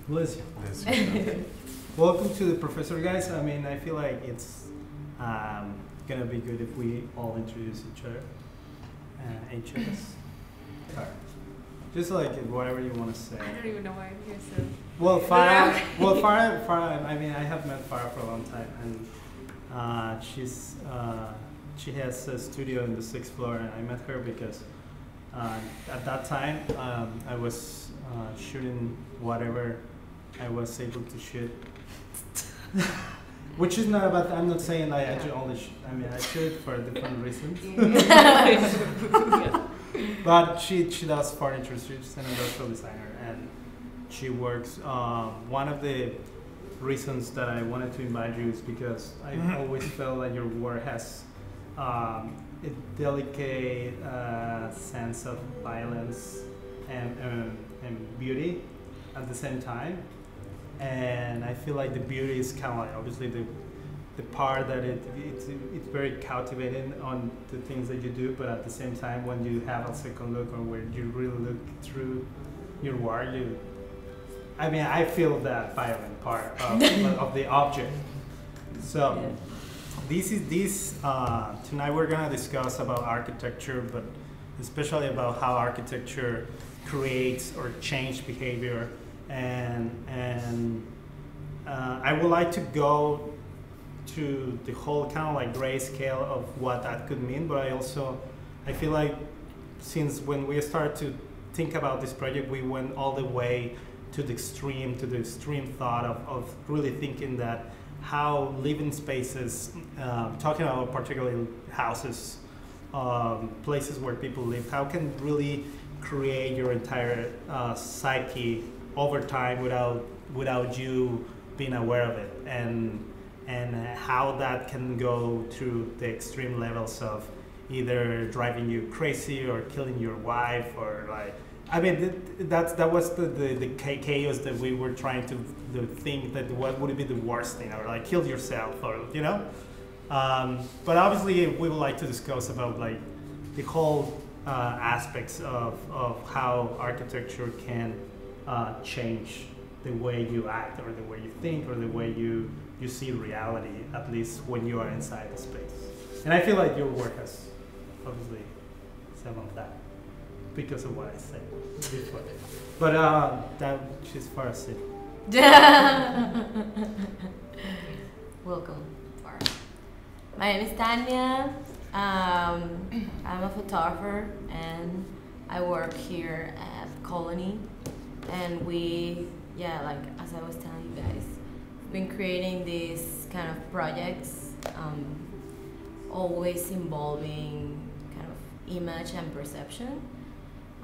Bless you. Bless you. Welcome to the professor, guys. I mean, I feel like it's gonna be good if we all introduce each other. Each of us. Sorry. Just like whatever you want to say. I don't even know why I'm here, so. Well, Farah. I mean, I have met Farah for a long time, and she has a studio in the 6th floor, and I met her because at that time I was shooting whatever I was able to shoot, which is not about. I'm not saying I only. I mean, I shoot for different reasons. But she does furniture. She's an industrial designer, and she works. One of the reasons that I wanted to invite you is because I always felt that your work has a delicate sense of violence and beauty at the same time. And I feel like the beauty is kind of like obviously the part that it's very captivating on the things that you do, but at the same time when you have a second look or where you really look through your work, I feel that violent part of the object. So tonight we're gonna discuss about architecture, but especially about how architecture creates or changes behavior, and I would like to go to the whole kind of like gray scale of what that could mean, but I feel like since when we started to think about this project, we went all the way to the extreme thought of really thinking that how living spaces, talking about particularly houses, places where people live, how can really create your entire psyche over time without you being aware of it, and how that can go to the extreme levels of either driving you crazy or killing your wife, or like, I mean, that was the chaos that we were trying to think that what would be the worst thing, or like kill yourself, or you know. But obviously, we would like to discuss about like the whole aspects of how architecture can change the way you act, or the way you think, or the way you see reality, at least when you are inside the space. And I feel like your work has obviously some of that because of what I said before. But that's as far as it. Welcome, Farah. My name is Tanya. I'm a photographer, and I work here at Colony. And like as I was telling you guys, been creating these kind of projects, always involving kind of image and perception.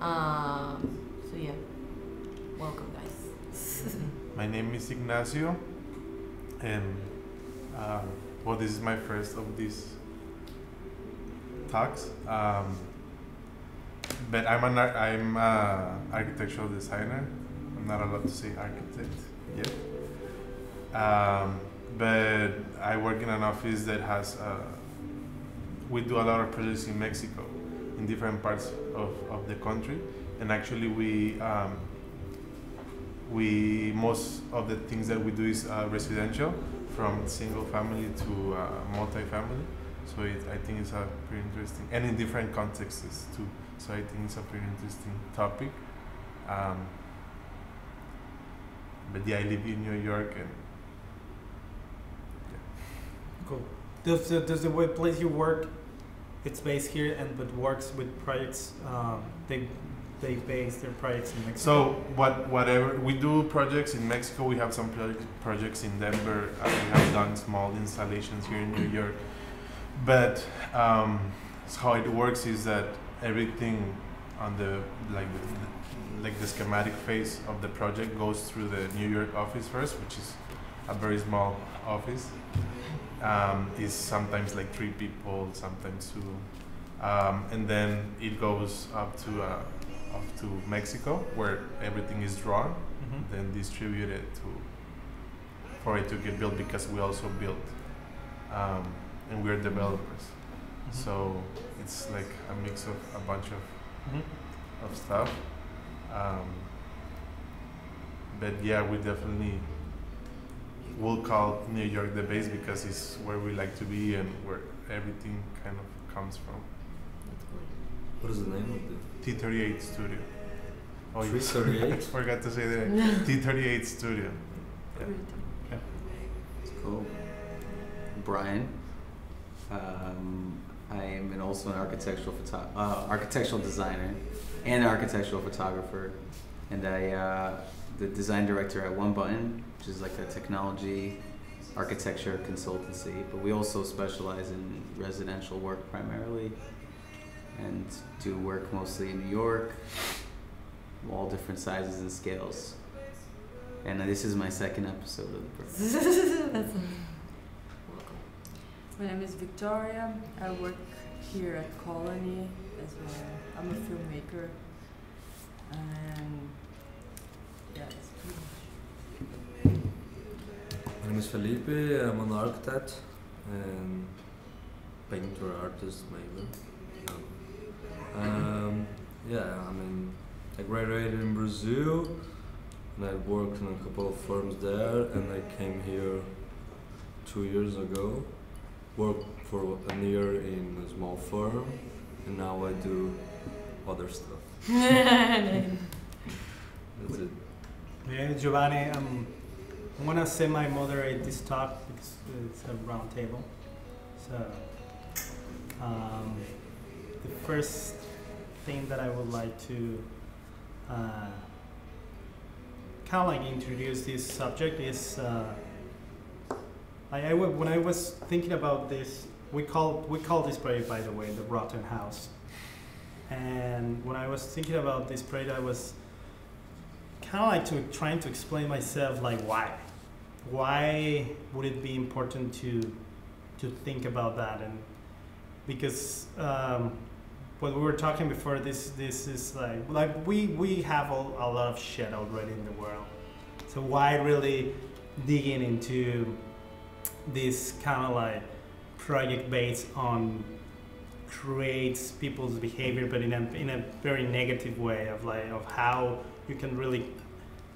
So yeah, welcome guys. My name is Ignacio, and this is my first of these talks. But I'm an architectural designer. I'm not allowed to say architect yet. But I work in an office that has, we do a lot of projects in Mexico, in different parts of the country. And actually most of the things that we do is residential, from single family to multi-family. So I think it's a pretty interesting, and in different contexts too. So I think it's a pretty interesting topic. But yeah, I live in New York, and Cool. Does the place you work, it's based here, but works with projects? They base their projects in Mexico. so whatever we do projects in Mexico, we have some projects in Denver. We have done small installations here in New York. But so how it works is that everything on the the schematic phase of the project goes through the New York office first, which is a very small office. Is sometimes like 3 people, sometimes 2, and then it goes up to Mexico, where everything is drawn, then distributed for it to get built, because we also build, and we're developers. So it's like a mix of a bunch of stuff. but yeah, we definitely will call New York the base because it's where we like to be and where everything kind of comes from. What is the name of the T38 Studio. Oh, yes. 338? Forgot to say that. T38 Studio. Yeah. Yeah. It's cool. Brian, I am also an architectural designer and architectural photographer, and I the design director at One Button, which is like a technology architecture consultancy, but we also specialize in residential work primarily and do work mostly in New York, all different sizes and scales. And this is my second episode of the program. That's My name is Victoria. I work here at Colony as well. I'm a filmmaker. And yeah, it's pretty much. My name is Felipe. I'm an architect and painter, artist, maybe. Yeah, I graduated in Brazil, and I worked in a couple of firms there, and I came here 2 years ago. Worked for a year in a small firm, and now I do other stuff. That's it. Yeah, Giovanni, I'm gonna semi-moderate this talk because it's a round table. So, the first thing that I would like to kind of like introduce this subject is when I was thinking about this, we call this project, by the way, the Rotten House. And when I was thinking about this project, I was kind of like trying to explain myself, like why would it be important to think about that, and because what we were talking before, this is like we have a lot of shit already in the world, so why really digging into this kind of like project based on creates people's behavior, but in a very negative way of how you can really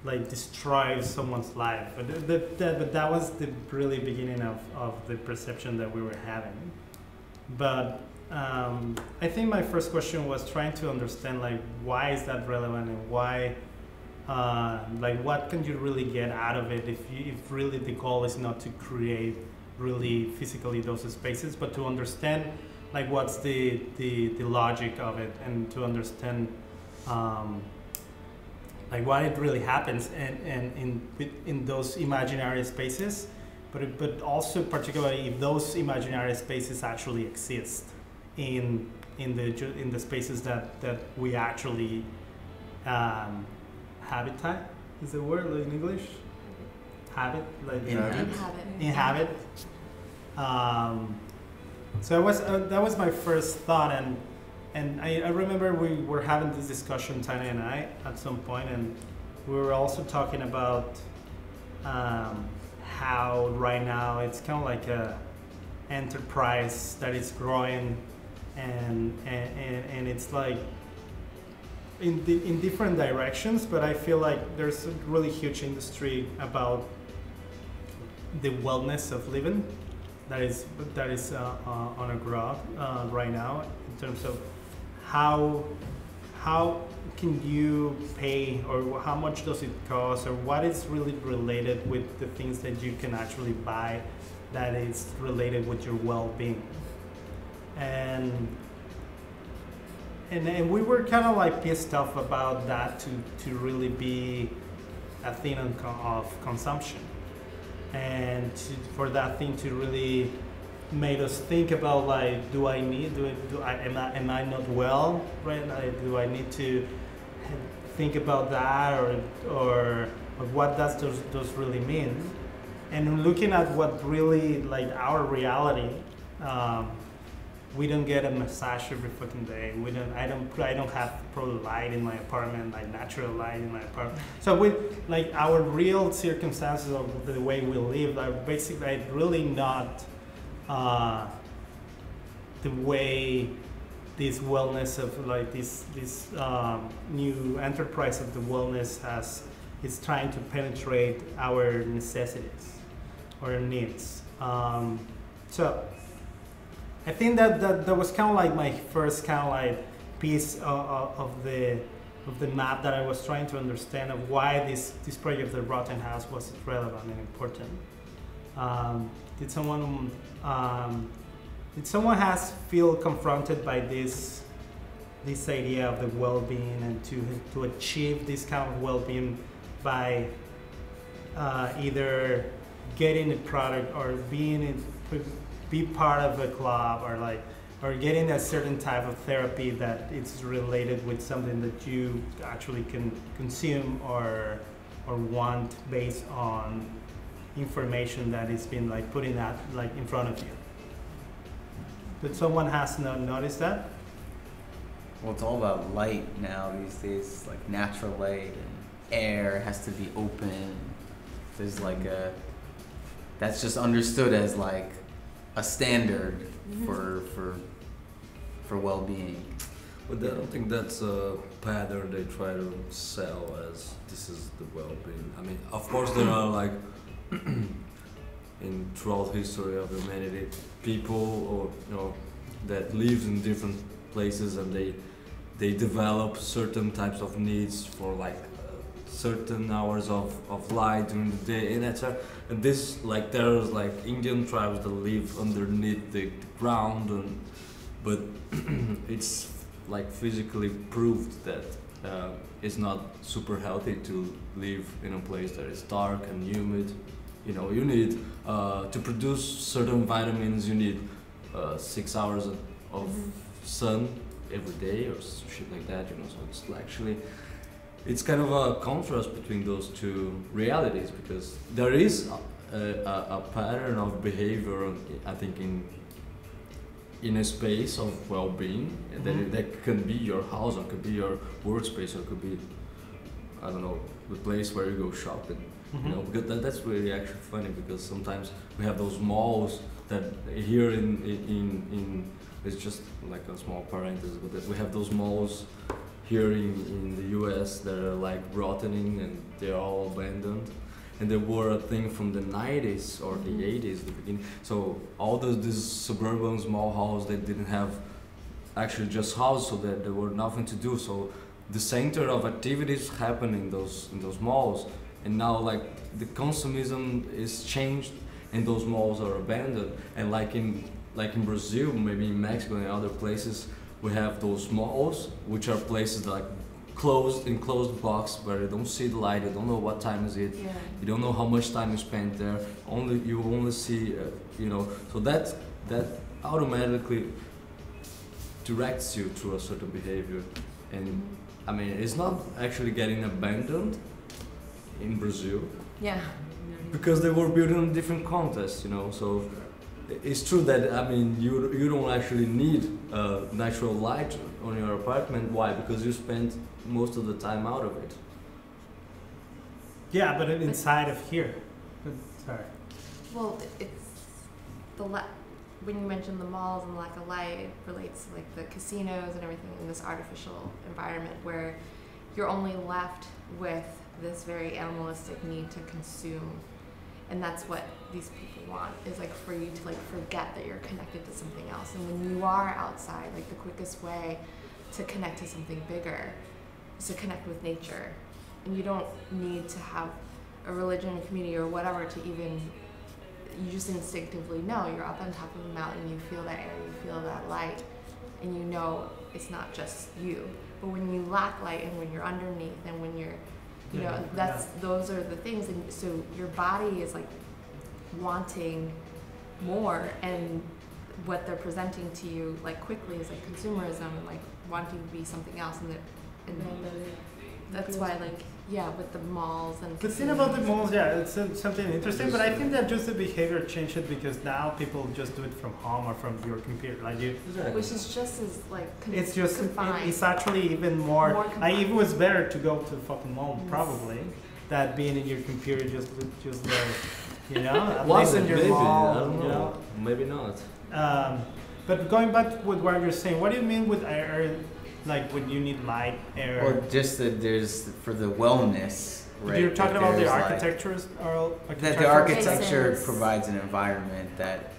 like destroy someone's life. But that was the really beginning of the perception that we were having. But I think my first question was trying to understand like why is that relevant, and why like what can you really get out of it if really the goal is not to create really physically those spaces, but to understand like what's the logic of it, and to understand like why it really happens and in those imaginary spaces, but also particularly if those imaginary spaces actually exist in the spaces that we actually habitat is the word in English? Habit, like inhabit. So that was my first thought, and I remember we were having this discussion, Tanya and I, at some point, and we were also talking about how right now it's kind of like a enterprise that is growing, and it's like in different directions, but I feel like there's a really huge industry about the wellness of living that is on a growth right now, in terms of how can you pay, or how much does it cost, or what is really related with the things that you can actually buy that is related with your well-being. And we were kind of like pissed off about that to really be a thing of consumption, and for that thing to really made us think about like, am I not well, right? Do I need to think about that, or what does those really mean? And looking at what really like our reality, we don't get a massage every fucking day. I don't have probably light in my apartment, like natural light in my apartment. So with like our real circumstances of the way we live are basically really not the way this wellness of like this new enterprise of the wellness it's trying to penetrate our necessities or needs. So I think that was kind of like my first kind of like piece of the map that I was trying to understand of why this project, the Rotten House, was relevant and important. Did someone has feel confronted by this idea of the well-being and to achieve this kind of well-being by either getting a product or be part of a club or getting a certain type of therapy that it's related with something that you actually can consume or want based on information that is being like putting that like in front of you. But someone has not noticed that? Well, it's all about light now these days, like natural light and air has to be open. There's like that's just understood as like a standard for well-being. But I don't think that's a pattern they try to sell as this is the well-being. I mean, of course there are like throughout history of humanity, people or that live in different places and they develop certain types of needs for like certain hours of light during the day and etc. And this like there's like Indian tribes that live underneath the ground but it's like physically proved that it's not super healthy to live in a place that is dark and humid. You need to produce certain vitamins. You need 6 hours of sun every day or shit like that. So it's kind of a contrast between those two realities because there is a pattern of behavior. I think in a space of well-being that can be your house or could be your workspace or could be I don't know the place where you go shopping. Because that's really actually funny because sometimes we have those malls that here in it's just like a small parenthesis, but that we have those malls here in the US that are like rotting and they're all abandoned. And they were a thing from the 90s or the 80s, the beginning. So all these suburban small houses, they didn't have actually just houses, so that there were nothing to do. So the center of activities happen in those malls. And now like the consumism is changed and those malls are abandoned. And like in Brazil, maybe in Mexico and other places, we have those malls, which are places like enclosed box where you don't see the light, you don't know what time is it, you don't know how much time you spent there. You only see, So that automatically directs you to a certain behavior, and I mean it's not actually getting abandoned in Brazil. Yeah. Because they were built in a different context, So it's true that I mean you don't actually need natural light on your apartment. Why? Because you spend most of the time out of it. Yeah, but inside of here. Sorry. Well, it's when you mention the malls and the lack of light, it relates to like the casinos and everything in this artificial environment where you're only left with this very animalistic need to consume. And that's what these people want, is like for you to like forget that you're connected to something else. And when you are outside, like the quickest way to connect to something bigger is to connect with nature. And you don't need to have a religion, a community, or whatever to even, you just instinctively know. You're up on top of a mountain, you feel that air, you feel that light, and you know it's not just you. But when you lack light and when you're underneath and when you're those are the things, and so your body is like wanting more, and what they're presenting to you like quickly is like consumerism and like wanting to be something else, and that's why like with the malls and the thing about the malls, it's something interesting, but I think that just the behavior changed because now people just do it from home or from your computer, like you. Which is just as like it's just confined. It's actually even more it was better to go to the fucking mall probably than being in your computer just like at least in your mall. I don't know. Maybe not. But going back with what you're saying, what do you mean with like when you need light, air. Or just that there's for the wellness, right? You're talking that about the there's, like, architectures or that the architecture Spaces. provides an environment that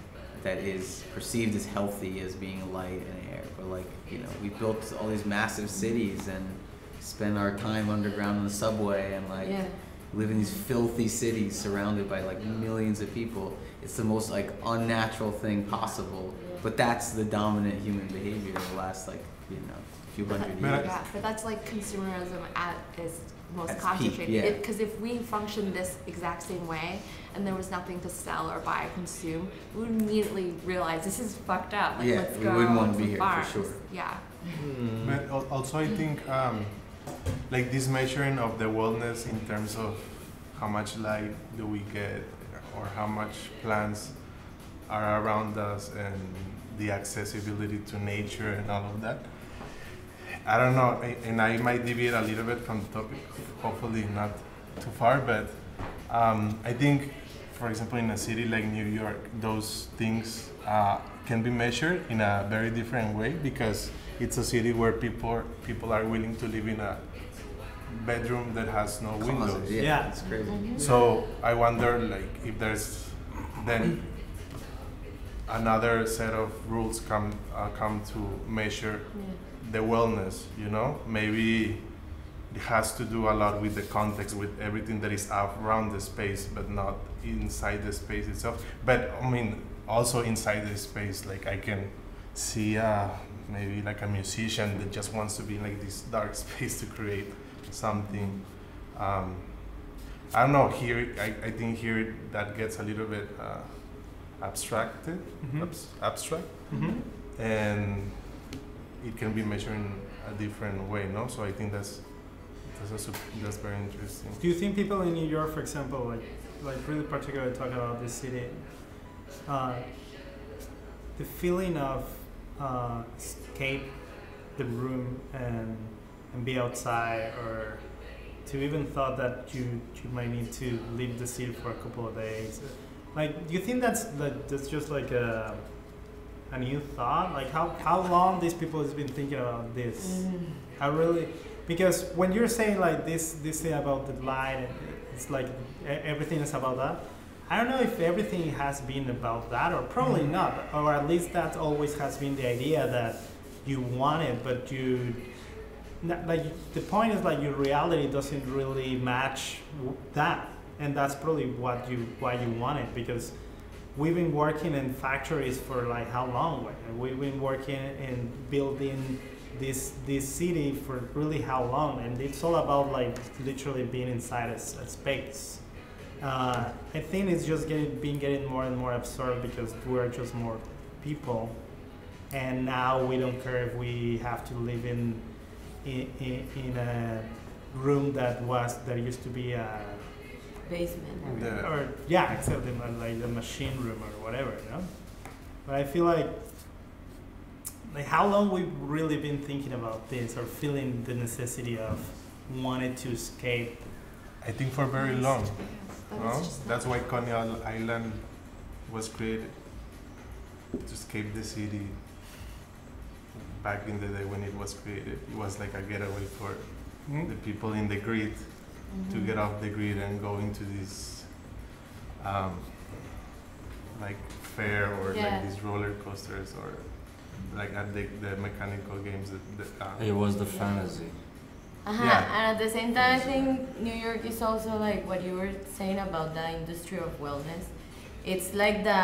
is perceived as healthy as being light and air. But like, you know, we built all these massive cities and spend our time underground in the subway and like Yeah. live in these filthy cities surrounded by like millions of people. It's the most like unnatural thing possible. But that's the dominant human behavior in the last like, you know, few hundred But I- years. Yeah, but that's like consumerism at its most At its peak, concentrated. yeah. Because if we functioned this exact same way and there was nothing to sell or buy or consume, we would immediately realize this is fucked up. Like, Yeah, let's we go wouldn't wanna to be here for farms. sure. Yeah. But also, I think like this measuring of the wellness in terms of how much light do we get, or how much plants are around us, and the accessibility to nature and all of that. I don't know, and I might deviate a little bit from the topic, hopefully not too far, but I think, for example, in a city like New York, those things can be measured in a very different way, because it's a city where people are willing to live in a bedroom that has no windows. Closet, yeah, Yeah. it's crazy. So I wonder, like, if there's then another set of rules come to measure the wellness. You know, maybe it has to do a lot with the context, with everything that is around the space, but not inside the space itself. But I mean, also inside the space, like I can see maybe like a musician that just wants to be in like this dark space to create something. I don't know. Here, I think here that gets a little bit abstracted, Mhm. abstract, Mhm. and it can be measured in a different way, no? So I think that's also that's very interesting. Do you think people in New York, for example, like really particularly talking about this city, the feeling of escape the room and be outside, or to even thought that you might need to leave the city for a couple of days, like, do you think that's just like a new thought? Like how long these people has been thinking about this? I really, because when you're saying like this thing about the light, it's like everything is about that. I don't know if everything has been about that, or probably not, or at least that always has been the idea that you want it, but you, like, the point is like your reality doesn't really match that, and that's probably why you want it, because we've been working in factories for like how long? We've been working in building this city for really how long? And it's all about like literally being inside a space. I think it's just getting more and more absurd, because we're just more people, and now we don't care if we have to live in a room that used to be a Basement. Yeah. or yeah, except in like the machine room or whatever, you know. But I feel like how long we've really been thinking about this, or feeling the necessity of wanting to escape. I think for very long. But No? it's just That's not- why Coney Island was created, to escape the city. Back in the day when it was created, it was like a getaway for the people in the grid to get off the grid and go into this like fair, or Yeah. like these roller coasters, or like at the mechanical games that It was the fantasy. Yeah. And at the same time, I think New York is also like what you were saying about the industry of wellness. It's like the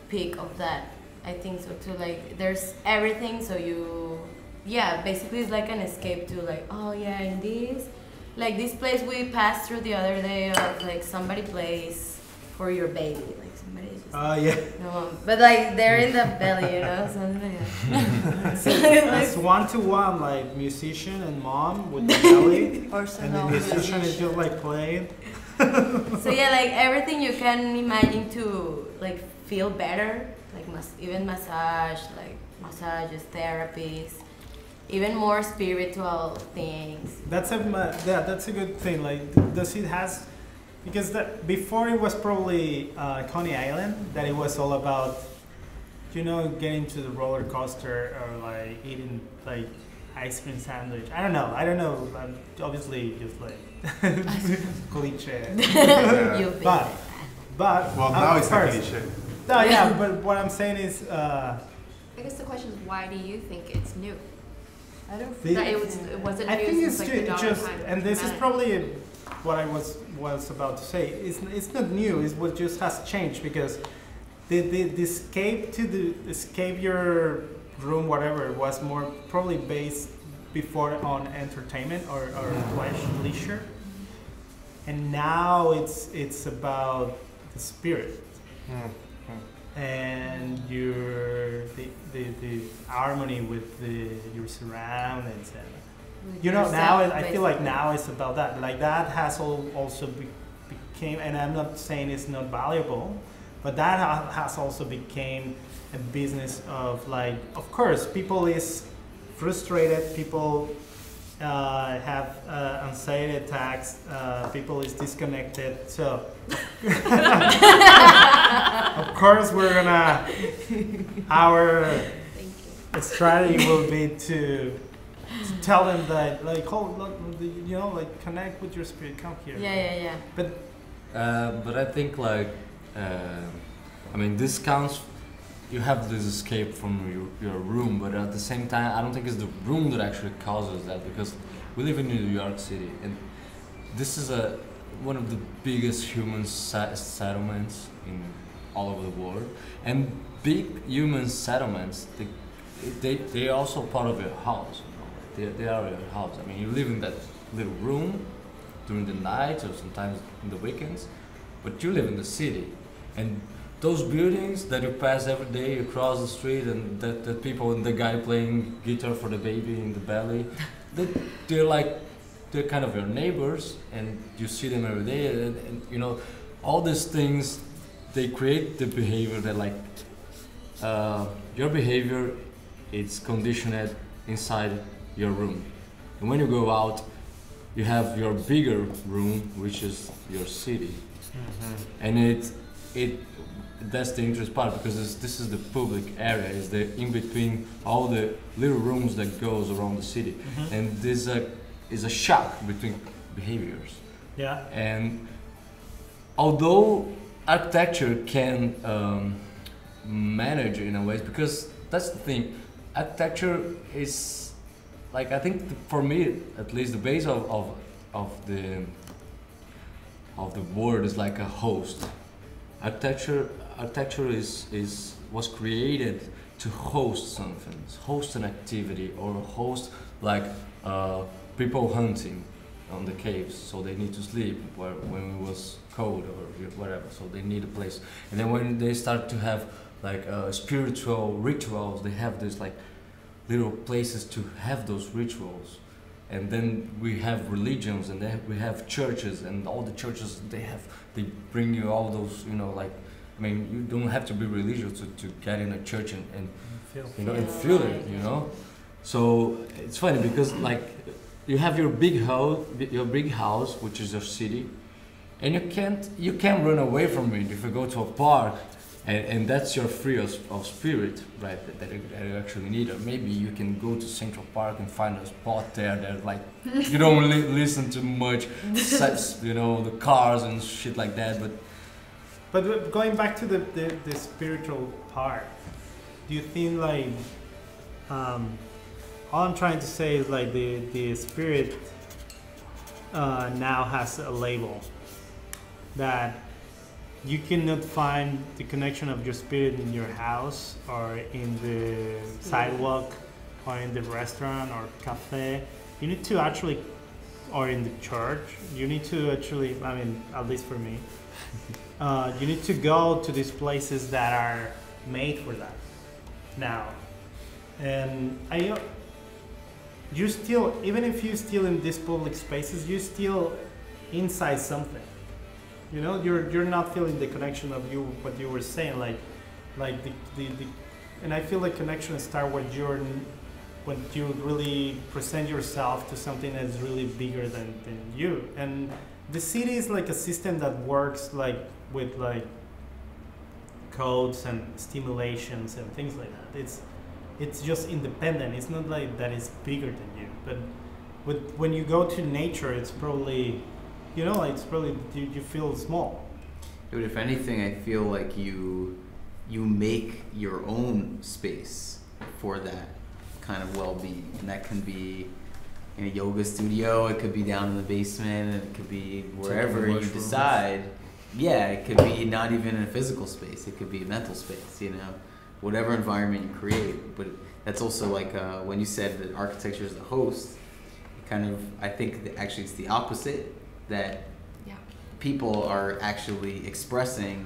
peak of that. I think so too. Like there's everything, so basically it's like an escape to like, oh yeah, in this place we passed through the other day, of like somebody plays for your baby, like somebody just. Yeah. No, but like they're in the belly, you know, something like that. So it's It's like, 1-to-1, like musician and mom with the belly, Or and the musician is just like playing. so yeah, like everything you can imagine to like feel better, like even massages, therapies, even more spiritual things. That's a good thing. Like, does it has, because before it was probably Coney Island, that it was all about, getting to the roller coaster, or like eating like ice cream sandwich. I don't know. Obviously, just like cliche. Yeah. You've been But but Well, now it's a first, cliche. no, yeah. But what I'm saying is, I guess the question is, why do you think it's new? I don't The- That it wasn't I new think since it's like the dawn of just, time. and this is Humanity. probably what I was about to say. It's not new. It's what just has changed because the escape to the escape your room, whatever, was more probably based before on entertainment or leisure, and now it's about the spirit Mm. and the harmony with your surroundings and you know now Yourself, I feel like basically. now it's about that like that has also became, and I'm not saying it's not valuable, but that has also became a business of like, of course people is frustrated, people have anxiety attacks, people is disconnected, so of course we're gonna our Thank you. strategy will be to tell them that like like connect with your spirit, come here. Yeah. But But I think like, I mean, this counts. You have this escape from your room, but at the same time, I don't think it's the room that actually causes that, because we live in New York City, and this is one of the biggest human settlements in all over the world, and big human settlements. They are also part of your house. You know? They are your house. I mean, you live in that little room during the night or sometimes in the weekends, but you live in the city, and those buildings that you pass every day across the street, and that people and the guy playing guitar for the baby in the belly, they're kind of your neighbors, and you see them every day, and you know, all these things, they create the behavior that like your behavior is conditioned inside your room, and when you go out, you have your bigger room, which is your city, and that's the interesting part, because this is the public area, is the in between all the little rooms that goes around the city, and this is a shock between behaviors. yeah, And although architecture can manage in a way, because that's the thing, architecture is like, I think for me at least, the base of the word is like a host. Architecture was created to host something, host an activity, or host like people hunting on the caves, so they need to sleep when it was cold or whatever, so they need a place. And then when they start to have like spiritual rituals, they have this like little places to have those rituals. And then we have religions, and then we have churches, and all the churches they bring you all those, you know, like, I mean, you don't have to be religious to get in a church and you know, and feel it, you know. So it's funny because like you have your big house, which is your city, and you can't run away from it if you go to a park. And that's your free of spirit, right? That you actually need. Or maybe you can go to Central Park and find a spot there that like you don't listen to much, you know, the cars and shit like that. but going back to the spiritual part, do you think like all I'm trying to say is like the spirit now has a label that you cannot find the connection of your spirit in your house or in the sidewalk or in the restaurant or cafe. You need to actually, or in the church, you need to actually, I mean, at least for me, you need to go to these places that are made for that now. And you still, even if you're still in these public spaces, you're still inside something. You know, you're not feeling the connection of what you were saying, like the and I feel like connection starts when you really present yourself to something that's really bigger than you. And the city is like a system that works like with like codes and stimulations and things like that. it's just independent. It's not like that it's bigger than you. But when you go to nature, it's probably, it's probably you feel small. Dude, if anything, I feel like you make your own space for that kind of well-being, and that can be in a yoga studio, it could be down in the basement, and it could be wherever you decide. Yeah, it could be not even in a physical space, it could be a mental space, whatever environment you create. But that's also like when you said that architecture is the host, I think that actually it's the opposite, that people are actually expressing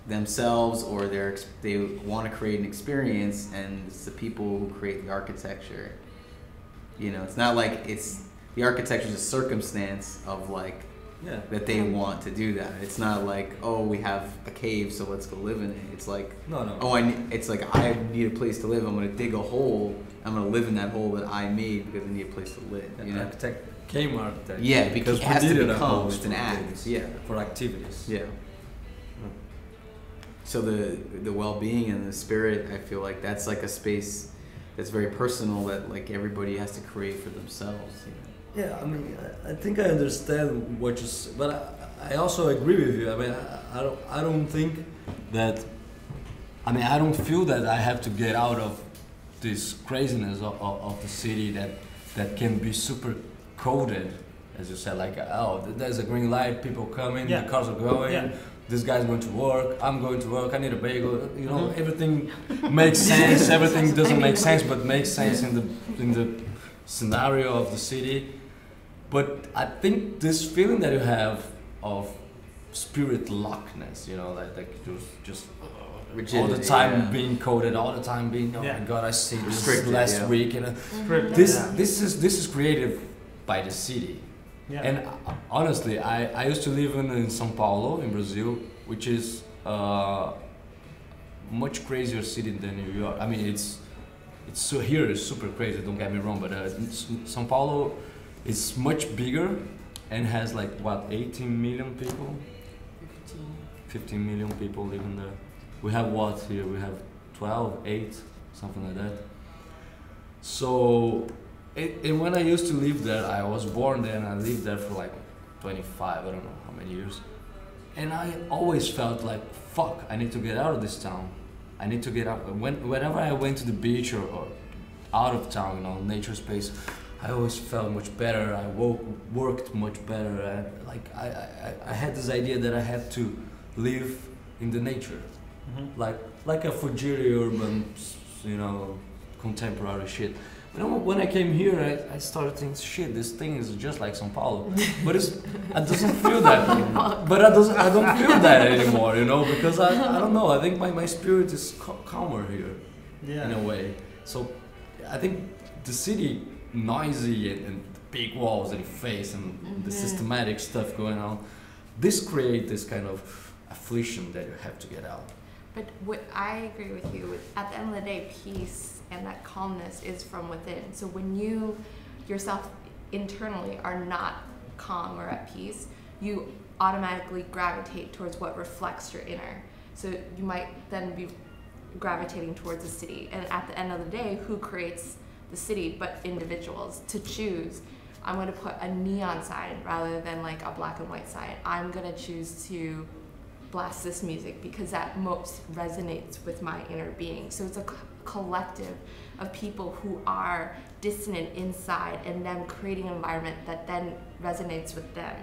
themselves, or they want to create an experience, and it's the people who create the architecture. It's not like the architecture is a circumstance of like that they want to do that. It's not like, oh, we have a cave, so let's go live in it. It's like, no. Oh, it's like I need a place to live. I'm gonna dig a hole. I'm gonna live in that hole that I made because I need a place to live. Architect came architect. Yeah, because it has to become. It's an act. Things, Yeah, for activities. Yeah. So the well-being and the spirit, I feel like that's like a space that's very personal, that like everybody has to create for themselves. Yeah, I mean, I think I understand what you say, but I also agree with you. I mean, I don't think that. I mean, I don't feel that I have to get out of this craziness of the city that can be super coded, as you said. Like, oh, there's a green light, people coming, the cars are going. Yeah. This guy's going to work, I'm going to work, I need a bagel, everything makes sense, everything doesn't make sense, but makes sense in the scenario of the city. But I think this feeling that you have of spirit lockness, like just rigidity, all the time being coded, all the time being, oh my God, I see this last week, this is created by the city. Yeah. And honestly, I used to live in São Paulo, in Brazil, which is a much crazier city than New York. I mean, it's super crazy, don't get me wrong, but São Paulo is much bigger and has like, 18 million people? 15 million people living there. We have what here? We have 12, 8, something like that. So, and when I used to live there, I was born there and I lived there for like 25, I don't know how many years. And I always felt like, fuck, I need to get out of this town. I need to get out. Whenever I went to the beach or out of town, nature space, I always felt much better. I worked much better. And like I had this idea that I had to live in the nature. Mm-hmm. Like a Fujiri urban, contemporary shit. When I came here, I started thinking, shit, this thing is just like São Paulo, but I doesn't feel that. But I don't feel that anymore, because I don't know. I think my spirit is calmer here, in a way. So I think the city, noisy and big walls in your face and the systematic stuff going on, this creates this kind of affliction that you have to get out. But what I agree with you, at the end of the day, peace and that calmness is from within. So when you yourself internally are not calm or at peace, you automatically gravitate towards what reflects your inner. So you might then be gravitating towards the city. And at the end of the day, who creates the city but individuals to choose? I'm going to put a neon sign rather than like a black and white sign. I'm going to choose to blast this music because that most resonates with my inner being. So it's a collective of people who are dissonant inside and them creating an environment that then resonates with them.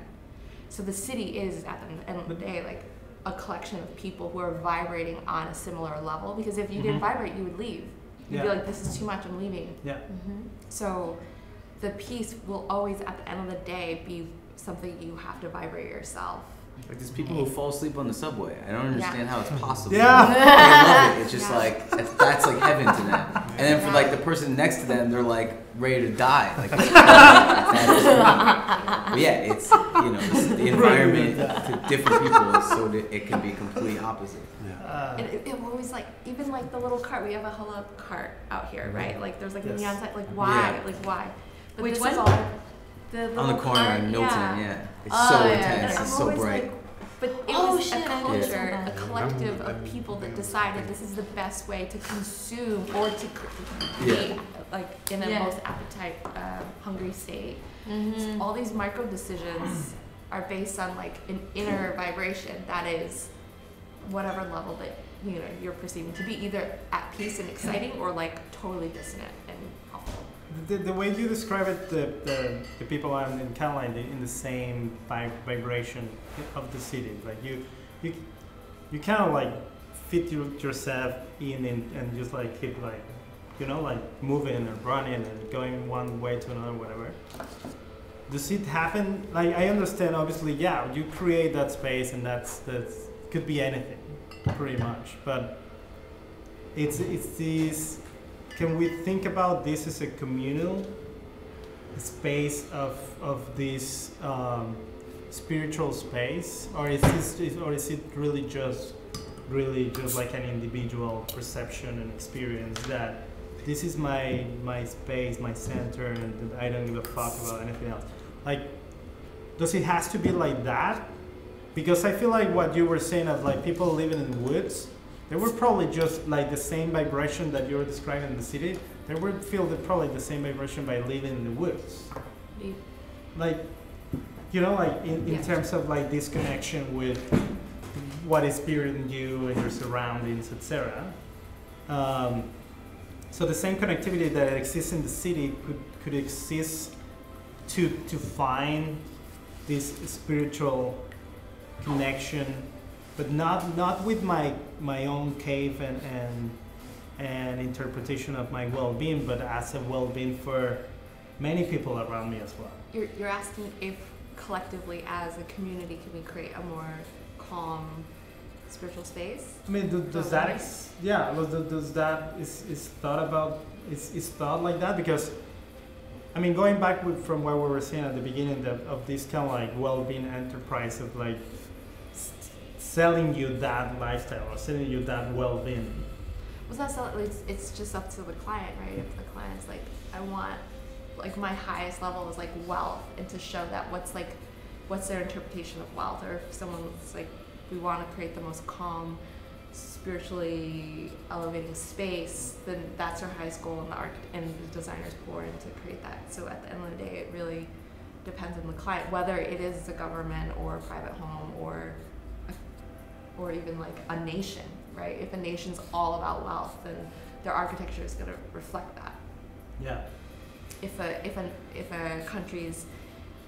So the city is, at the end of the day, like a collection of people who are vibrating on a similar level, because if you didn't vibrate, you would leave. You'd be like, this is too much, I'm leaving. Yeah. So the peace will always, at the end of the day, be something you have to vibrate yourself. Like there's people who fall asleep on the subway. I don't understand how it's possible. Yeah. I love it. It's just like that's like heaven to them. And then for like the person next to them, they're like ready to die. Like, but yeah, it's the environment to different people is so that it can be completely opposite. And it always like, even like the little cart, we have a hello cart out here, right? Like there's like a neon sign, like why? Yeah. Like why? But which this one? is all the on the corner cart, in Milton, It's so intense, and it's so bright. Like, But it Oh, was shit, a I culture, saw that. a collective of people that decided this is the best way to consume or to create, like in a Yeah. most appetite hungry state. Mm-hmm. All these micro decisions are based on like an inner vibration that is whatever level that you're perceiving to be either at peace and exciting or like totally dissonant and awful. The way you describe it, the people are in kind of like in the same vibration of the city. Like you kind of like fit yourself in and just like keep like, like moving and running and going one way to another, whatever. Does it happen? Like I understand, obviously, yeah, you create that space and that's could be anything, pretty much. But it's this. Can we think about this as a communal space of this spiritual space, or is it really just like an individual perception and experience that this is my space, my center, and I don't give a fuck about anything else? Like, does it has to be like that? Because I feel like what you were saying of like people living in the woods, they were probably just like the same vibration that you were describing in the city. They would feel probably the same vibration by living in the woods. Like, like in Yeah. terms of like this connection with what is spirit in you and your surroundings, etc. So the same connectivity that exists in the city could exist to find this spiritual connection, but not with my own cave and interpretation of my well-being, but as a well-being for many people around me as well. You're asking if collectively as a community can we create a more calm spiritual space? I mean, does that does that is thought about is thought like that? Because I mean, going back from where we were saying at the beginning of this kind of like well-being enterprise of like selling you that lifestyle or selling you that well-being. Well, that's not, it's just up to the client, right? If the client's like, I want, like my highest level is like wealth, and to show that what's their interpretation of wealth, or if someone's like, we want to create the most calm, spiritually elevating space, then that's our highest goal, and the designers pour in to create that. So at the end of the day, it really depends on the client, whether it is a government or a private home or even like a nation, right? If a nation's all about wealth, then their architecture is going to reflect that. Yeah. If a country's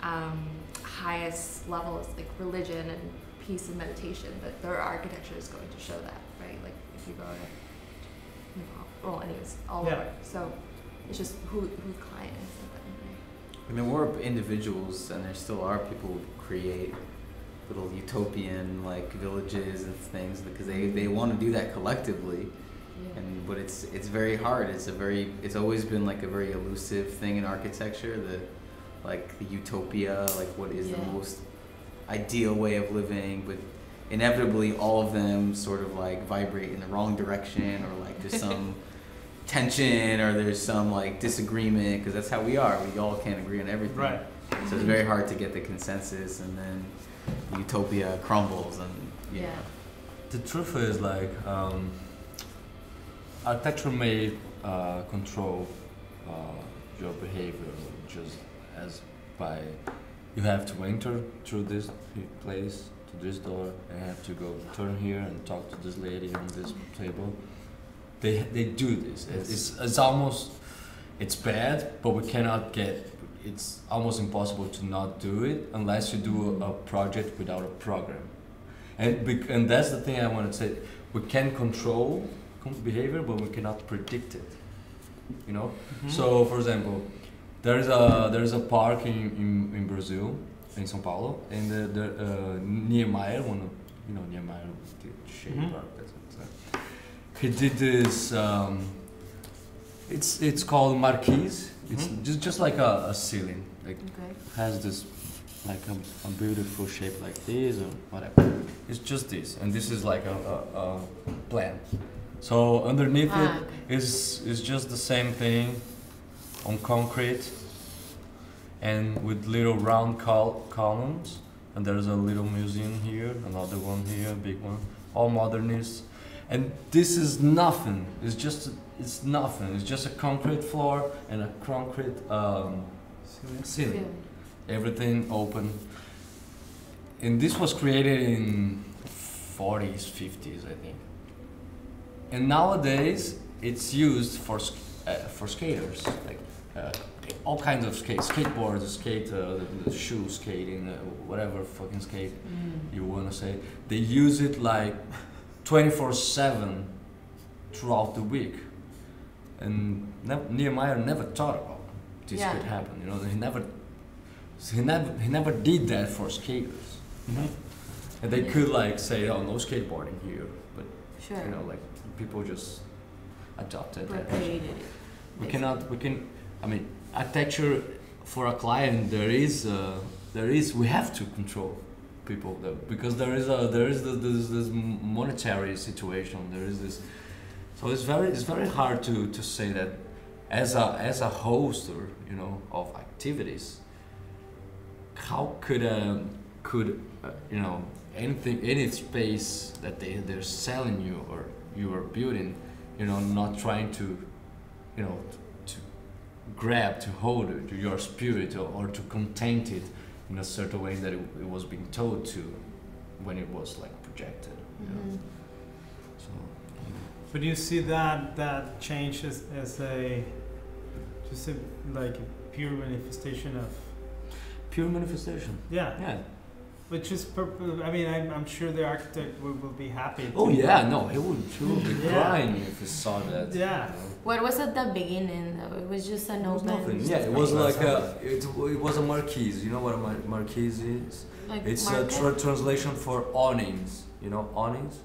highest level is like religion and peace and meditation, that their architecture is going to show that, right? Like if you go to, well, anyways, all Yeah. over. So it's just who the client is at the end, right? I mean, we're individuals, and there still are people who create little utopian like villages and things because they want to do that collectively. Yeah. But it's very hard. It's always been like a very elusive thing in architecture. The utopia, like what is the Yeah. most ideal way of living, but inevitably all of them sort of like vibrate in the wrong direction, or like there's some tension, or there's some like disagreement, because that's how we are. We all can't agree on everything. Right. So it's very hard to get the consensus, and then utopia crumbles, and Yeah. The truth is, like, architecture may control your behavior just as by you have to enter through this place to this door, and have to go turn here and talk to this lady on this table. They do this. It's almost, it's bad, but we cannot get. It's almost impossible to not do it unless you do a project without a program. And that's the thing I want to say. We can control behavior, but we cannot predict it. You know. Mm-hmm. So, for example, there's a park in Brazil, in São Paulo, and the Niemeyer, one of Niemeyer did shape Mhm. art. He did this. It's called marquise. It's just like a ceiling. Like Okay. has this like a beautiful shape like this or whatever. It's just this, and this is like a plan. So underneath it Okay. is just the same thing on concrete and with little round columns and there's a little museum here, another one here, a big one, all modernist. And this is nothing. It's nothing. It's just a concrete floor and a concrete ceiling. Everything open. And this was created in 40s, 50s, I think. And nowadays it's used for skaters, like all kinds of skateboards, the shoe skating, whatever fucking skate you wanna say. They use it like 24/7 throughout the week. And Nehemiah never thought about this could happen. You know, he never did that for skaters. And they could like say, oh, no skateboarding here, but you know, like people just adopted that. Created it. I mean, architecture for a client, we have to control people because there is this monetary situation. There is this, so it's very hard to say that as a host or of activities. How could any space that they're selling you or you are building, not trying to grab, to hold it, to your spirit or to contain it in a certain way that it was being told to when it was like projected. So. But do you see that change as just a pure manifestation of? Pure manifestation. Yeah. Which is, I'm sure the architect will be happy. Oh yeah, no, he would be crying if he saw that. Yeah. What was at the beginning though? It was just an open. Nothing. Yeah, it was like it was a marquise. You know what a marquise is? Like it's a translation for awnings. You know awnings.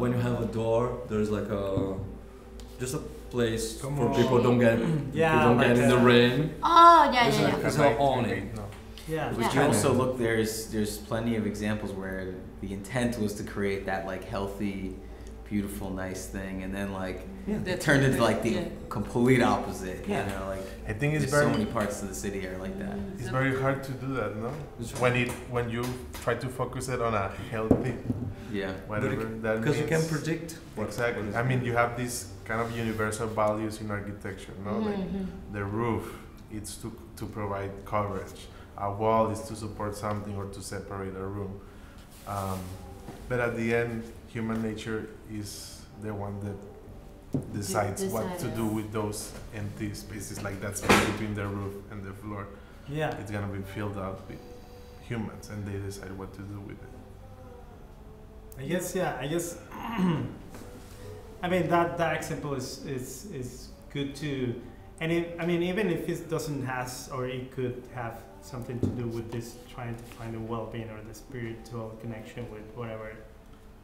When you have a door, there's like just a place for people don't get get in the rain. Oh yeah. It's an awning. Yeah. But you also look, there's plenty of examples where the intent was to create that like healthy, beautiful, nice thing, and then it turned into like the complete opposite. Yeah. You know, like I think it's so very many parts of the city are like that. it's very hard to do that, no? When you try to focus it on a healthy whatever that because means. you can predict Exactly. I mean, you have these kind of universal values in architecture, no? Like the roof, it's to provide coverage. A wall is to support something or to separate a room. But at the end, human nature is the one that decides what to do with those empty spaces, like that space between the roof and the floor. Yeah. It's gonna be filled out with humans, and they decide what to do with it. I guess. I mean that example is good to, and even if it doesn't has or it could have something to do with this trying to find a well-being or the spiritual connection with whatever.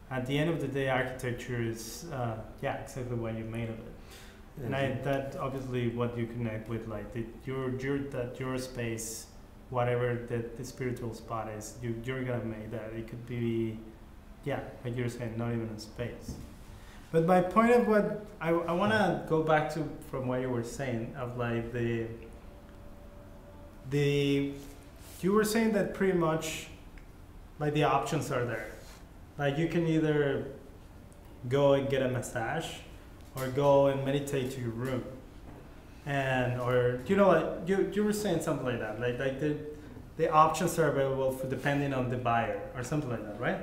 At the end of the day, architecture is exactly what you made of it. And that obviously what you connect with, like your space, whatever the spiritual spot is, you're gonna make that. It could be, like you're saying, not even a space. But my point of what I wanna go back to from what you were saying of like you were saying that pretty much like the options are there. Like you can either go and get a massage or go and meditate to your room. Or you were saying something like that. Like the options are available for depending on the buyer or something like that, right?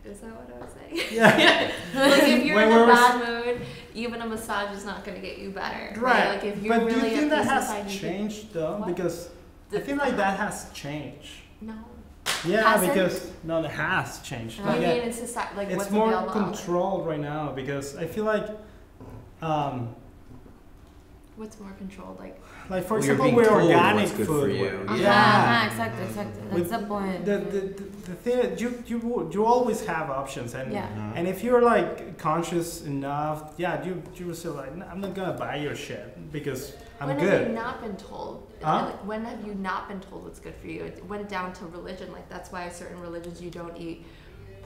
Is that what I was saying? Yeah. Like if you're in a bad mood, even a massage is not going to get you better. Right. Like if you're but really do you think that has inside, changed though? What? Because I feel like that has changed. No. Yeah, Has it? because no, it has changed. I Like, mean, it's society. Like it's what's more available out there. controlled right now because I feel like, What's more controlled? like for Well, you're example, being with told organic what's good for food. you. Yeah. Exactly. That's With the point. The thing you always have options and Mm-hmm. and if you're like conscious enough, you will say like, "No, I'm not gonna buy your shit because I'm when good. have you not been told? Huh? Like, when have you not been told what's good for you? It went down to religion. Like that's why certain religions you don't eat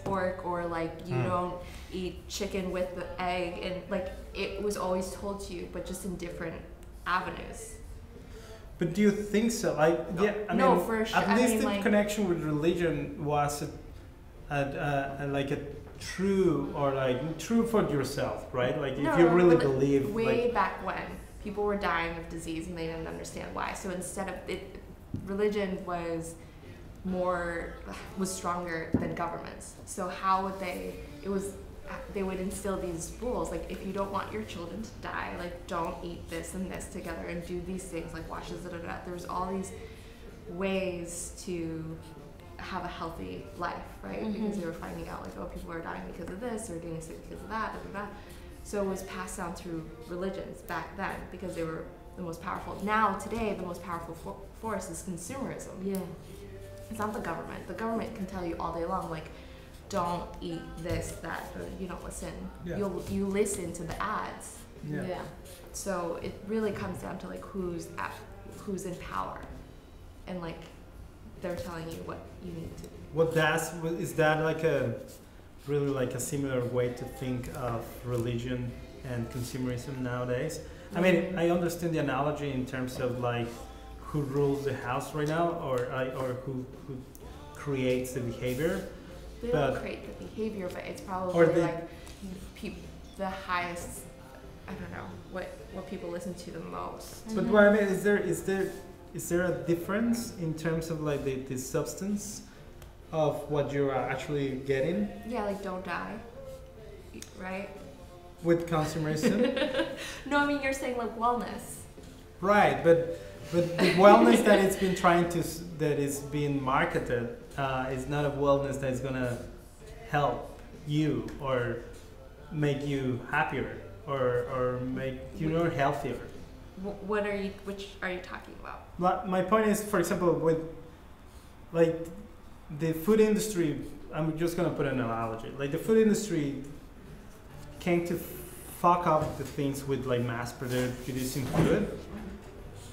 pork or like you don't eat chicken with the egg, and like it was always told to you, but just in different avenues. But do you think so? Like, yeah, I No, mean, for sure. at I least mean, the like- connection with religion was like a true, or like true for yourself, right? Like if you really believe, way like, back when people were dying of disease and they didn't understand why. So instead of it, religion was stronger than governments. So how would they? They would instill these rules, like if you don't want your children to die, like don't eat this and this together and do these things, like wash this, There was all these ways to have a healthy life, right? Mhm. Because they were finding out, like, oh, people are dying because of this, or getting sick because of that, So it was passed down through religions back then because they were the most powerful. Now, today, the most powerful force is consumerism. Yeah. It's not the government. The government can tell you all day long, like, don't eat this, that, but you don't listen. Yeah. You listen to the ads. yeah. So it really comes down to like who's in power, and like they're telling you what you need to. Is that like a really like a similar way to think of religion and consumerism nowadays? I mean, I understand the analogy in terms of like who rules the house right now, or who creates the behavior. They But- don't create the behavior, but it's probably Or they- like the highest. I don't know what people listen to the most. But what I mean, is there a difference in terms of like the substance of what you're actually getting Yeah, like don't die, right? with consumerism? No, I mean you're saying like wellness. Right, but the wellness that it's been that is being marketed is not a wellness that is gonna help you or make you happier or make you healthier. Which are you talking about? My point is, for example, with like the food industry, I'm just gonna put an analogy. Like the food industry came to fuck up the things with like mass producing food,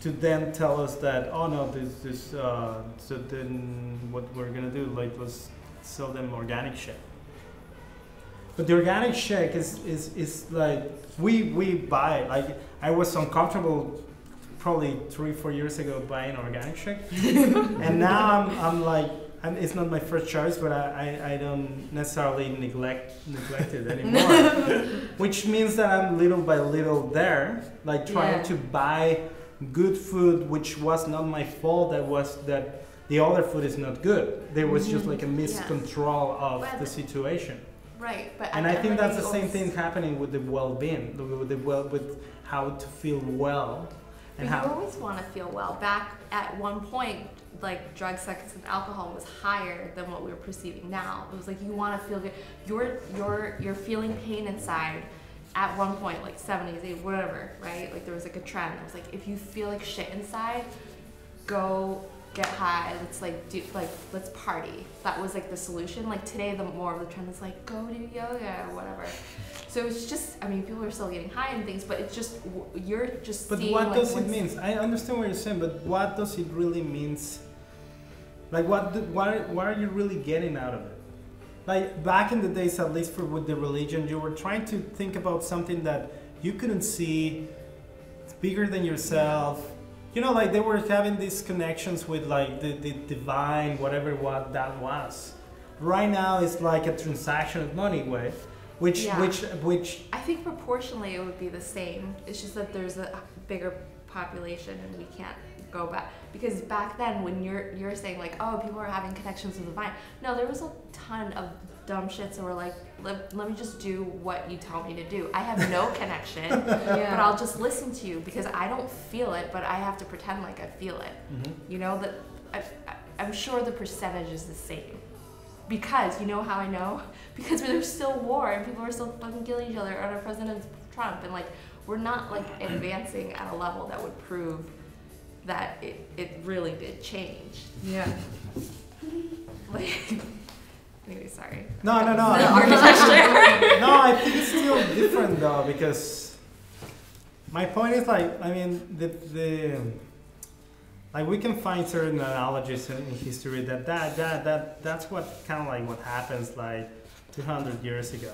to then tell us that, oh no, this so then what we're gonna do, like let's sell them organic shit. But the organic shake is like we buy, like I was uncomfortable probably 3-4 years ago buying organic shake, and now I'm like it's not my first choice, but I don't necessarily neglect it anymore, which means that I'm little by little there, like trying to buy good food, which was not my fault. That the other food is not good. There was just like a miscontrol of the situation. Right, but And I think that's the same thing happening with the well-being, with how to feel well, and But how. you always want to feel well. Back at one point, like drug, sex, and alcohol was higher than what we're perceiving now. It was like you want to feel good. You're feeling pain inside. At one point, like 70s, 80s, whatever, right? Like there was like a trend. It was like if you feel like shit inside, go get high. Let's party. That was like the solution. Like today, the more of the trend is like go do yoga or whatever. So it's just, I mean, people are still getting high and things, but it's just you're just. But seeing, what like, does it mean? I understand what you're saying, but what does it really means? Like what are you really getting out of it? Like back in the days, at least with the religion, you were trying to think about something that you couldn't see, it's bigger than yourself. You know, like they were having these connections with like the divine, whatever what that was. Right now, it's like a transaction of money, which. I think proportionally it would be the same. It's just that there's a bigger population and we can't go back. Because back then when you're saying like, oh, people are having connections with the divine. No, there was a ton of dumb shits that were like, let me just do what you tell me to do. I have no connection, but I'll just listen to you because I don't feel it, but I have to pretend like I feel it. Mm-hmm. You know, that I'm sure the percentage is the same. Because, you know how I know? Because there's still war and people are still fucking killing each other under President Trump, and like we're not like advancing at a level that would prove that it really did change. Yeah. Like, anyway, sorry. No. The architecture. No, I think it's still different though, because my point is like, I mean, like we can find certain analogies in history that's what kind of like what happens like 200 years ago.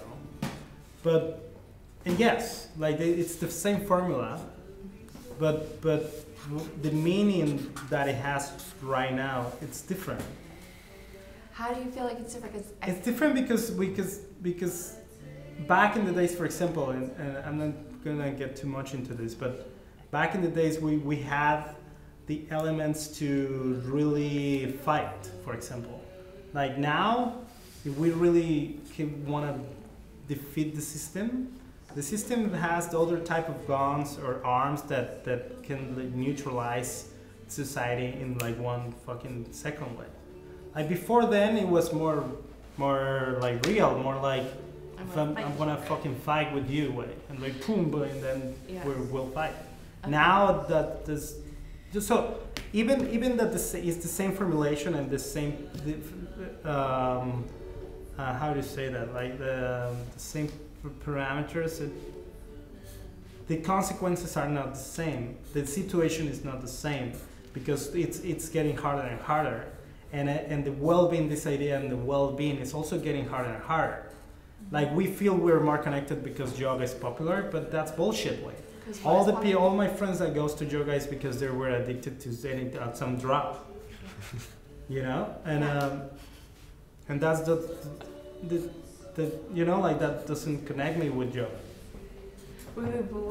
But and yes, like it's the same formula, but the meaning that it has right now, it's different. How do you feel like it's different? It's different because back in the days, for example, and I'm not gonna get too much into this, but back in the days we had the elements to really fight, for example. Like now, if we really want to defeat the system has the other type of guns or arms that can like, neutralize society in like one fucking second way. Like before then, it was more like real, more like I'm gonna fucking fight with you, way, and like boom, and then we'll fight. Okay. Now that this, just so even that it's the same formulation and the same, how do you say that? Like the same parameters. The consequences are not the same. The situation is not the same because it's getting harder and harder, and the well-being, this idea and the well-being is also getting harder and harder. Like we feel we're more connected because yoga is popular, but that's bullshit. Way. All my friends that goes to yoga is because they were addicted to some drug, you know, and that's the you know, like that doesn't connect me with yoga. Wait, but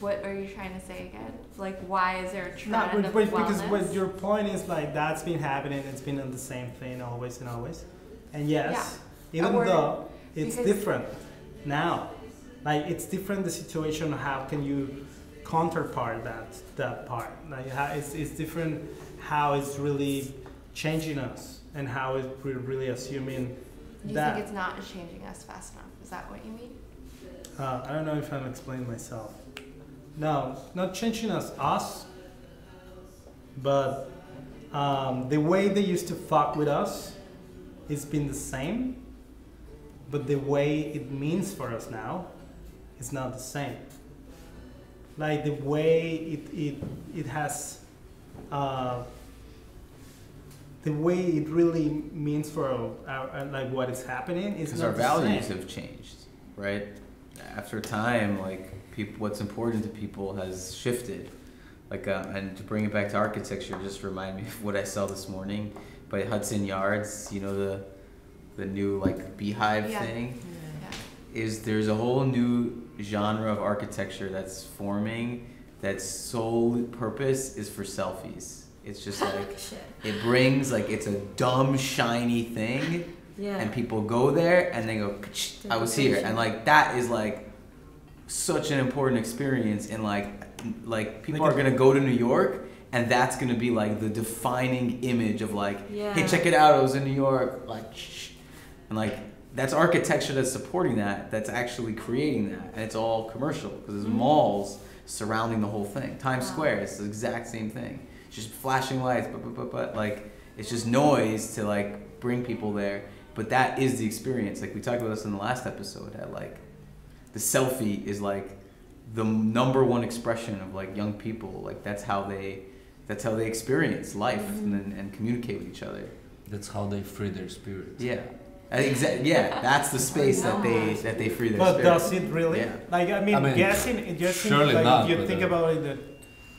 what are you trying to say again? Like, why is there a trend of because wellness? what your point is like that's been happening. It's been on the same thing always and always, and yes, even though it's different now. Like it's different the situation. How can you counterpart that part? Like how it's different. How it's really changing us and how we're really assuming You that. think it's not changing us fast enough? Is that what you mean? I don't know if I'm explaining myself. No, not changing us, but the way they used to fuck with us, it's been the same, but the way it means for us now is not the same. Like the way it has, the way it really means for our like what is happening is Because not our the values same. have changed, right? After time, like what's important to people has shifted. Like, and to bring it back to architecture, just remind me of what I saw this morning by Hudson Yards. You know the new like beehive thing. Yeah. There's a whole new genre of architecture that's forming. That's sole purpose is for selfies. It's just like it brings like it's a dumb shiny thing. Yeah. And people go there and they go, I was here. And like that is like such an important experience. And like people are gonna go to New York and that's gonna be like the defining image of like, hey, check it out, I was in New York. Like, and like that's architecture that's supporting that, that's actually creating that. And it's all commercial because there's malls surrounding the whole thing. Times Square, it's the exact same thing. It's just flashing lights, but like it's just noise to like bring people there. But that is the experience. Like we talked about this in the last episode. That like the selfie is like the number one expression of like young people. Like that's how they experience life and communicate with each other. That's how they free their spirit. Yeah, yeah. That's the space that they free their But spirit. does it really? Yeah. Like I mean guessing surely like not, if you but, think about it, that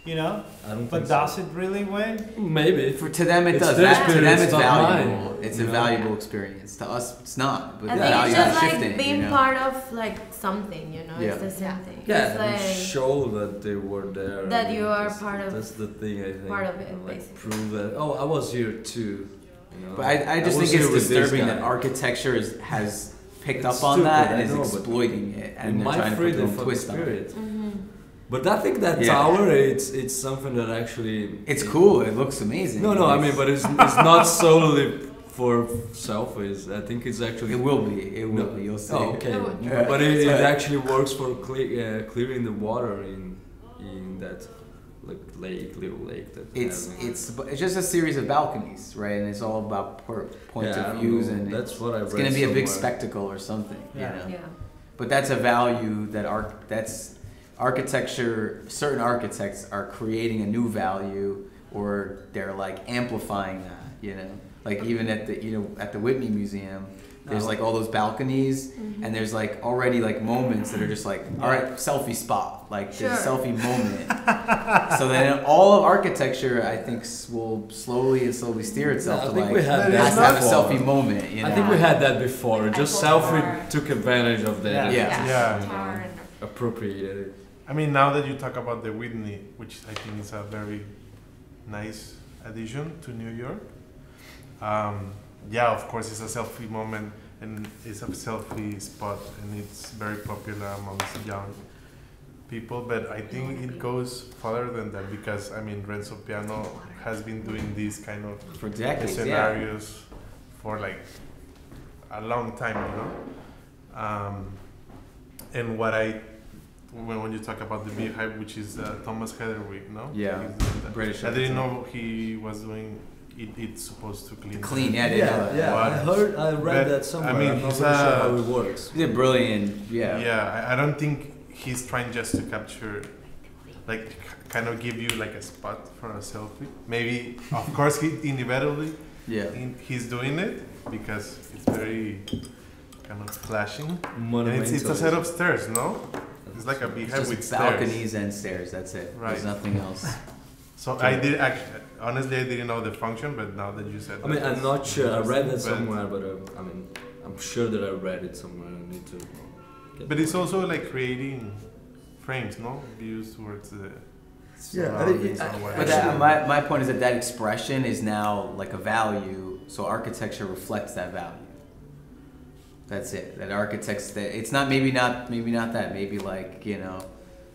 you know. I don't But think does so. it really, Wayne? Maybe. To them it It's does. their To spirit, them it's it's not valuable. mine, It's you a know? valuable experience. To us, it's not. But I the think value it's just is like shifting. being you know? part of like something, you know. Yeah. It's the same Yeah. thing. Yeah, It's and like show that they were there. that and you are that's- part of- That's the thing, I think. part of it, Like basically. prove that. Oh, I was here too. You know? But I just was think it's here with this disturbing guy. that architecture has picked It's up on that stupid, and I is know, but exploiting it, It and they're might trying to free put their the own fucking twist on it. spirit. Mhm. But I think that Yeah. tower, it's something that actually. It's cool. It looks amazing. No, I mean, but it's not solely for selfies. I think it's actually. It will be. It will No. be. You'll see. Oh, okay. No, Yeah. But it That's right. actually works for clearing the water in that like little lake that. It's just a series of balconies, right? And it's all about points I of don't views, know. and That's what I it's read going to be a big somewhere. spectacle or something. Yeah. You know? Yeah. But that's a value that that's architecture. Certain architects are creating a new value, or they're like amplifying that. You know, like even at the Whitney Museum, There's like all those balconies, and there's like already like moments that are just like, all right, selfie spot, like there's a selfie moment. So then all of architecture, I think, will slowly steer itself to like has to have a selfie moment. You know? I think we had that before. Just selfie took advantage of that. Yeah. Appropriated it. I mean, now that you talk about the Whitney, which I think is a very nice addition to New York. Yeah, of course, it's a selfie moment and it's a selfie spot, and it's very popular amongst young people. But I think it goes further than that, because I mean, Renzo Piano has been doing these kind of for decades, scenarios for like a long time, you know. And what when you talk about the Beehive, which is Thomas Heatherwick, no? Yeah, British. I didn't know he was doing. It's supposed to clean. I read that somewhere. I mean, I'm not really sure how it works. He did brilliant. Yeah, I don't think he's trying just to capture, like, kind of give you like a spot for a selfie. Maybe, of course, he inevitably, he's doing it because it's very kind of flashing. And it's a set of stairs, no? It's like a Beehive with balconies and stairs. That's it. Right. There's nothing else. So I did actually, honestly, I didn't know the function, but now that you said, I mean, I'm not sure. I read that somewhere, but I mean, I'm sure that I read it somewhere. I need to. But it's also like creating frames, no? Views towards the. But my point is that expression is now like a value, so architecture reflects that value. That's it. That architects, it's not maybe not that, maybe like, you know,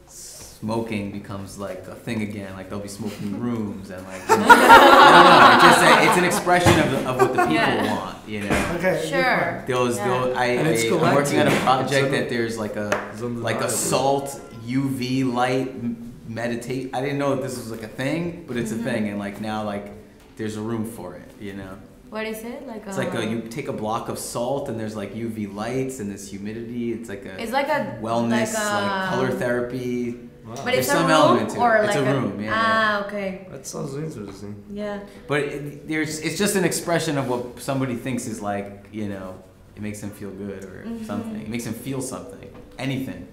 smoking becomes like a thing again. Like there'll be smoking rooms and like, you know, I don't know. It's an expression of what the people want, you know. Okay. Sure. I'm working on a project that there's like a salt UV light meditate. I didn't know that this was like a thing, but it's a thing, and like now like there's a room for it, you know. What is it? It's like you take a block of salt and there's like UV lights and this humidity. It's like a wellness, like color therapy. Wow. But there's it's some a room element to it. or It's like a room, okay. That sounds interesting. Yeah. But it's just an expression of what somebody thinks is like, you know, it makes them feel good or something. It makes them feel something. Anything.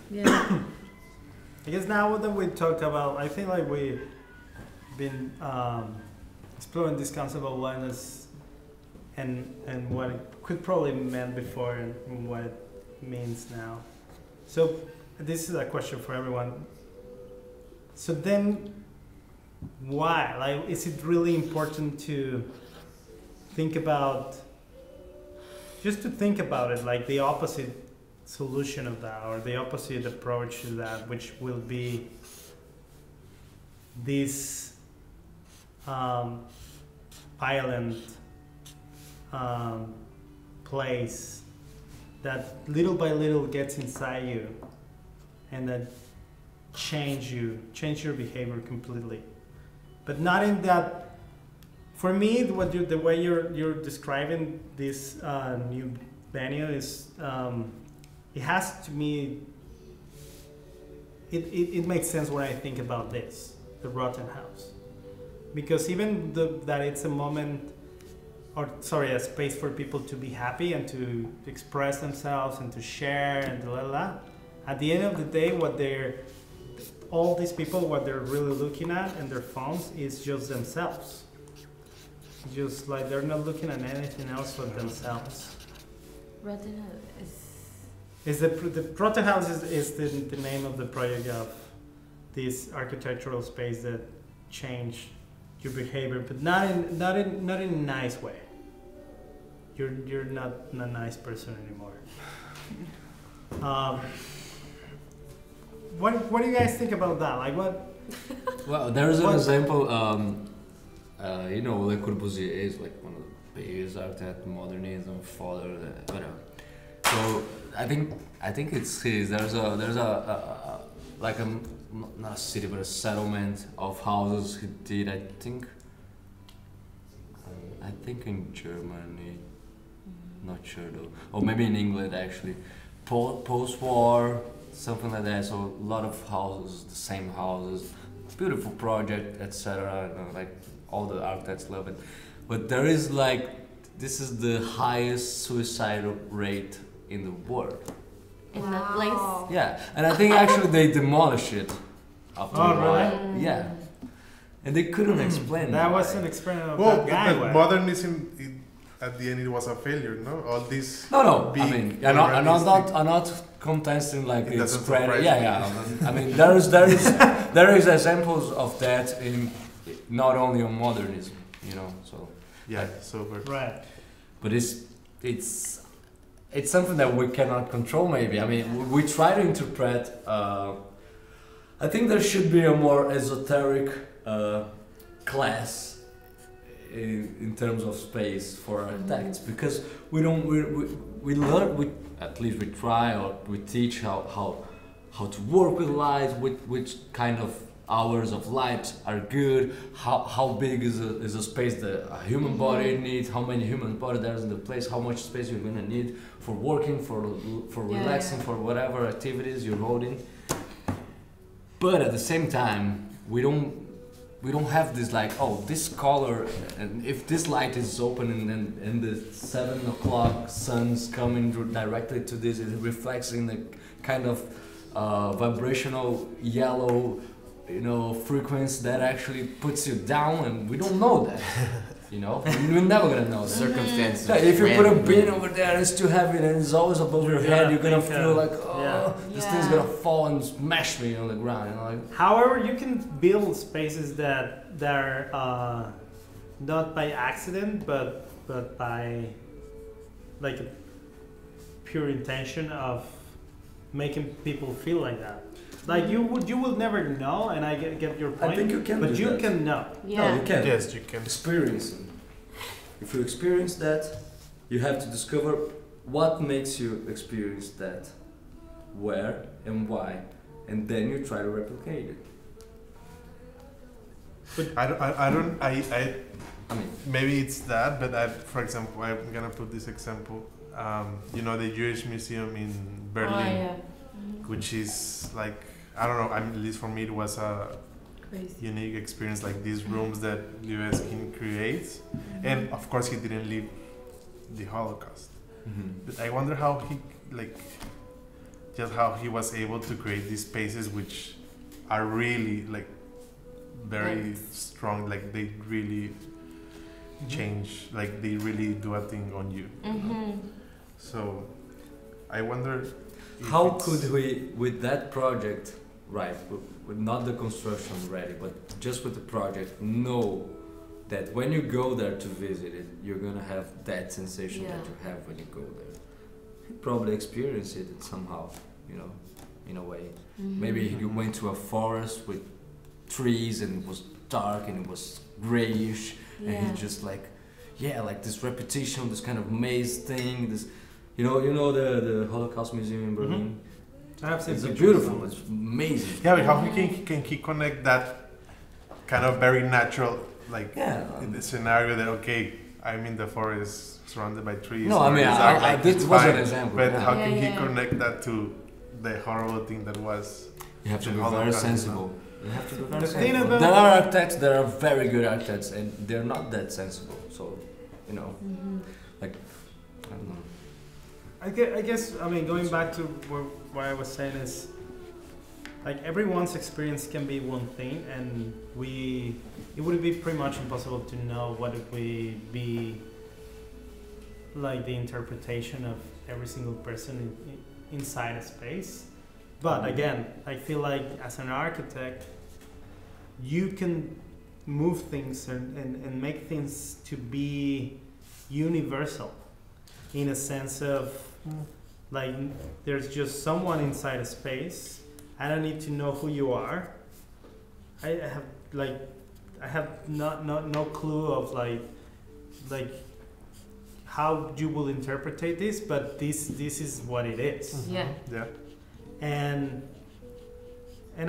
Yeah. I guess now that we talked about, I think like we've been exploring this concept of wellness and what it could probably meant before and what it means now. So this is a question for everyone. So then why? Like, is it really important to think about, just to think about it, like the opposite solution of that, or the opposite approach to that, which will be this island place that little by little gets inside you and that change your behavior completely, but not in that. For me, the way you're describing this new venue is it has to me. It makes sense when I think about this, the Rotten House, because even that it's a moment, a space for people to be happy and to express themselves and to share and blah, blah, blah. At the end of the day, what they're really looking at in their phones is just themselves. Just like they're not looking at anything else but themselves. Rotten House is the Rotten House is the name of the project of this architectural space that changed your behavior, but not in a nice way. You're not a nice person anymore. What do you guys think about that? Like what? Well, there is an example. You know, Le Corbusier is like one of the biggest architects, modernism, father, whatever. So I think it's his. There's a like a not a city but a settlement of houses he did. I think in Germany. Not sure though. Or maybe in England actually. Post-war, something like that. So a lot of houses, the same houses, beautiful project, etc. Like all the architects love it. But there is like this is the highest suicide rate in the world. In that place. Yeah, and I think actually they demolish it after Oh, a while. really? Yeah, and they couldn't explain That why. was an experiment of Well, that guy. but where- modernism, at the end, it was a failure. No, all this. No, I big, mean, I'm not contesting like It it's doesn't credit. surprise Yeah, me. yeah. I mean, there is examples of that in not only on modernism, you know. So, Yeah, so but Right. but it's something that we cannot control. Maybe I mean, we try to interpret. I think there should be a more esoteric class in terms of space for architects because we learn at least we try or we teach how to work with light, which kind of hours of light are good, how big is a space that a human body needs, how many human body there's in the place, how much space you're gonna need for working, for relaxing, for whatever activities you're holding. But at the same time, we don't have this like, oh, this color, and if this light is open and the 7 o'clock sun's coming directly to this, it reflects in the kind of vibrational yellow, you know, frequency that actually puts you down, and we don't know that. You know, we're never gonna know that. Circumstances. Yeah, if you put a random. bin over there, it's too heavy and it's always above your You're head, gonna you're gonna think, feel like, oh, yeah. this thing's gonna fall and smash me on the ground. You know, like, However, you can build spaces that are not by accident, but by like a pure intention of making people feel like that. Like you will never know, and I get your point. I think you can but do you that. can know. Yeah. No, you can. yes, you can. Experience it. If you experience that, you have to discover what makes you experience that, where and why, and then you try to replicate it. I mean, Maybe it's that, but for example, I'm gonna put this example. You know, the Jewish Museum in Berlin, Oh, yeah. which is like, I don't know. At least for me, it was a Crazy. unique experience. Like these rooms that Libeskind creates, and of course, he didn't live the Holocaust. But I wonder how he was able to create these spaces, which are really like very strong. Like they really change. Like they really do a thing on you. So I wonder if how it's- could we, with that project, right, with not the construction ready, but just with the project, know that when you go there to visit it, you're gonna have that sensation that Yeah. you have when you go there. You probably experience it somehow, you know, in a way. Maybe you went to a forest with trees and it was dark and it was grayish, and Yeah. it's just like, yeah, like this repetition, this kind of maze thing, this, you know the Holocaust Museum in Berlin. I have seen It's pictures. beautiful. It's amazing. Yeah, but how can he connect that kind of very natural, like Yeah. in the scenario that okay, I'm in the forest surrounded by trees. No, I or mean, it's dark, I, like, this it's was an fine, example. But yeah. how Yeah, can he yeah. connect that to the horrible thing that was? You have to the be very Holocaust, sensible. You have to be very The thing sensible. about- There are architects that are very good architects, and they're not that sensible. So, you know, like, I don't know. I guess, I mean, going back to what I was saying is, like, everyone's experience can be one thing, and it would be pretty much impossible to know what it would be, like, the interpretation of every single person inside a space. But again, I feel like as an architect, you can move things and make things to be universal, in a sense of, like, there's just someone inside a space. I don't need to know who you are. I have no clue of like how you will interpret this, but this is what it is. Yeah. Yeah. And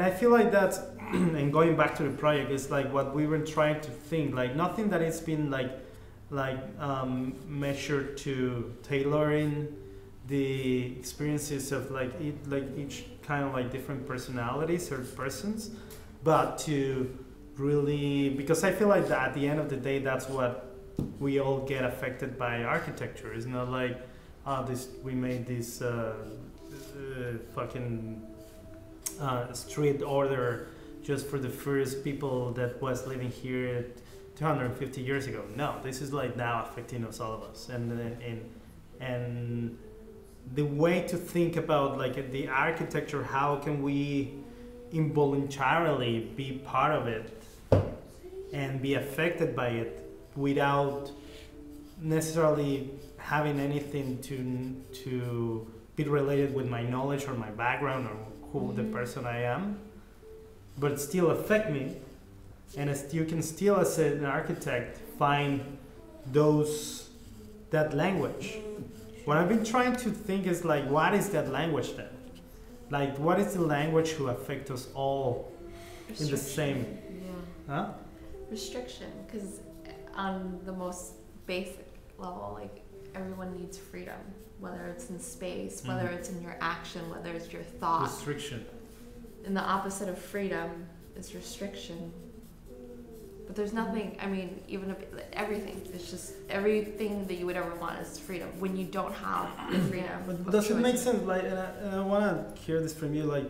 I feel like that's and going back to the project is like what we were trying to think, like nothing that it's been measured to tailoring the experiences of each kind of like different personalities or persons, but to really, because I feel like that at the end of the day, that's what we all get affected by architecture. It's not like, we made this fucking street order just for the first people that was living here 250 years ago. No, this is like now affecting us, all of us, and the way to think about like the architecture, how can we involuntarily be part of it and be affected by it without necessarily having anything to be related with my knowledge or my background or who the person I am, but still affect me. And you can still, as an architect, find that language. What I've been trying to think is like, what is that language then? Like, what is the language who affect us all in the same? Yeah. Huh? Restriction, because on the most basic level, like everyone needs freedom, whether it's in space, whether it's in your action, whether it's your thought. Restriction. And the opposite of freedom is restriction. But there's nothing, I mean, even if everything, it's just everything that you would ever want is freedom. When you don't have the freedom. But does it make sense? Like, and I want to hear this from you. Like,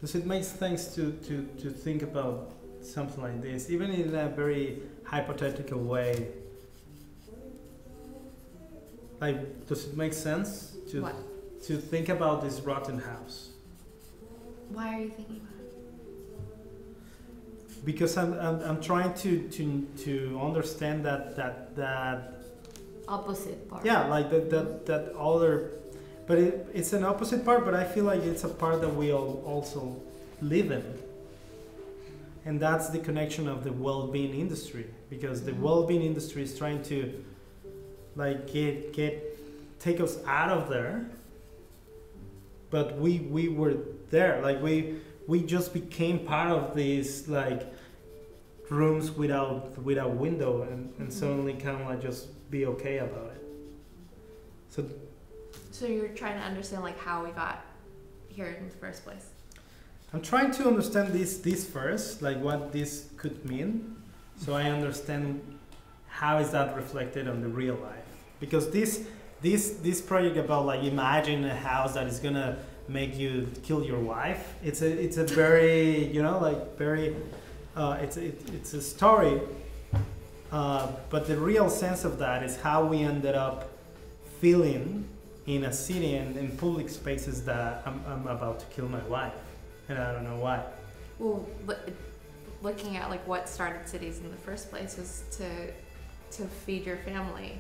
does it make sense to think about something like this, even in a very hypothetical way? Like, does it make sense to think about this rotten house? Why are you thinking about it? Because I'm trying to understand that Opposite part. yeah, like that other, but it's an opposite part, but I feel like it's a part that we all also live in, and that's the connection of the well-being industry, because the well-being industry is trying to like take us out of there, but we were there, like we just became part of these like rooms without window, and suddenly kind of like just be okay about it. So you're trying to understand like how we got here in the first place. I'm trying to understand this first, like what this could mean, so I understand how is that reflected on the real life. Because this project about like imagine a house that is gonna make you kill your wife. It's a very like very it's a story, but the real sense of that is how we ended up feeling in a city and in public spaces that I'm about to kill my wife, and I don't know why. Well, looking at like what started cities in the first place was to feed your family,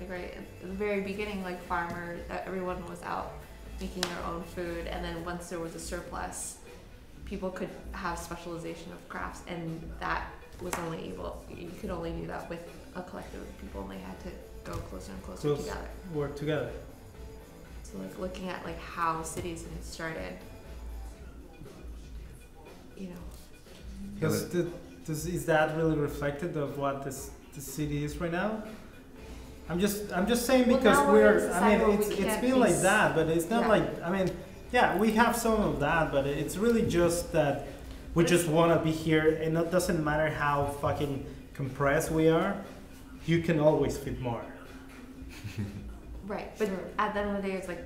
like right at the very beginning, like farmers, everyone was out making their own food, and then once there was a surplus, people could have specialization of crafts, and that was you could only do that with a collective of people, and they had to go closer and closer together. Work together. So like looking at like how cities had started, Because is that really reflected of what the city is right now? I'm just saying because it's been like that, but it's not like, we have some of that, but it's really just that we just want to be here, and it doesn't matter how fucking compressed we are, you can always fit more. Right, but at the end of the day, it's like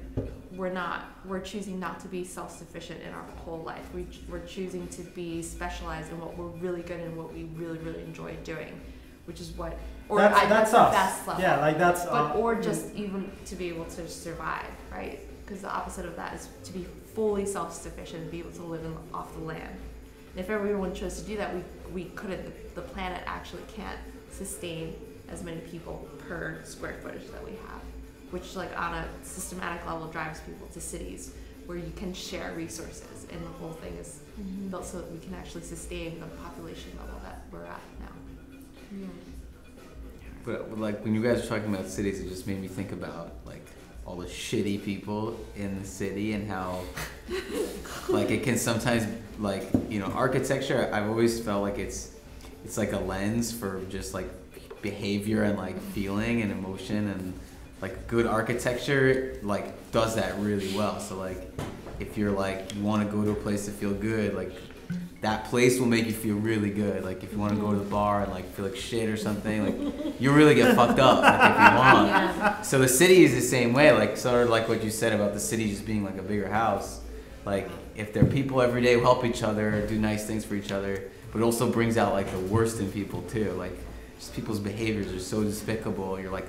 we're choosing not to be self-sufficient in our whole life. We're choosing to be specialized in what we're really good and what we really, really enjoy doing, which is what, that's the us. best level. Yeah, like that's. Or just even to be able to survive, right? Because the opposite of that is to be fully self-sufficient and be able to live off the land. And if everyone chose to do that, we couldn't. The planet actually can't sustain as many people per square footage that we have, which like on a systematic level drives people to cities where you can share resources, and the whole thing is built so that we can actually sustain the population level that we're at now. Yeah. But like when you guys were talking about cities, it just made me think about like all the shitty people in the city and how like it can sometimes like architecture. I've always felt like it's like a lens for just like behavior and like feeling and emotion, and like good architecture like does that really well. So like if you're like you want to go to a place to feel good, like that place will make you feel really good. Like if you want to go to the bar and like feel like shit or something, like you really get fucked up like, if you want. Yeah. So the city is the same way, like sort of like what you said about the city just being like a bigger house. Like if there are people every day who help each other, do nice things for each other, but it also brings out like the worst in people too. Like just people's behaviors are so despicable. You're like,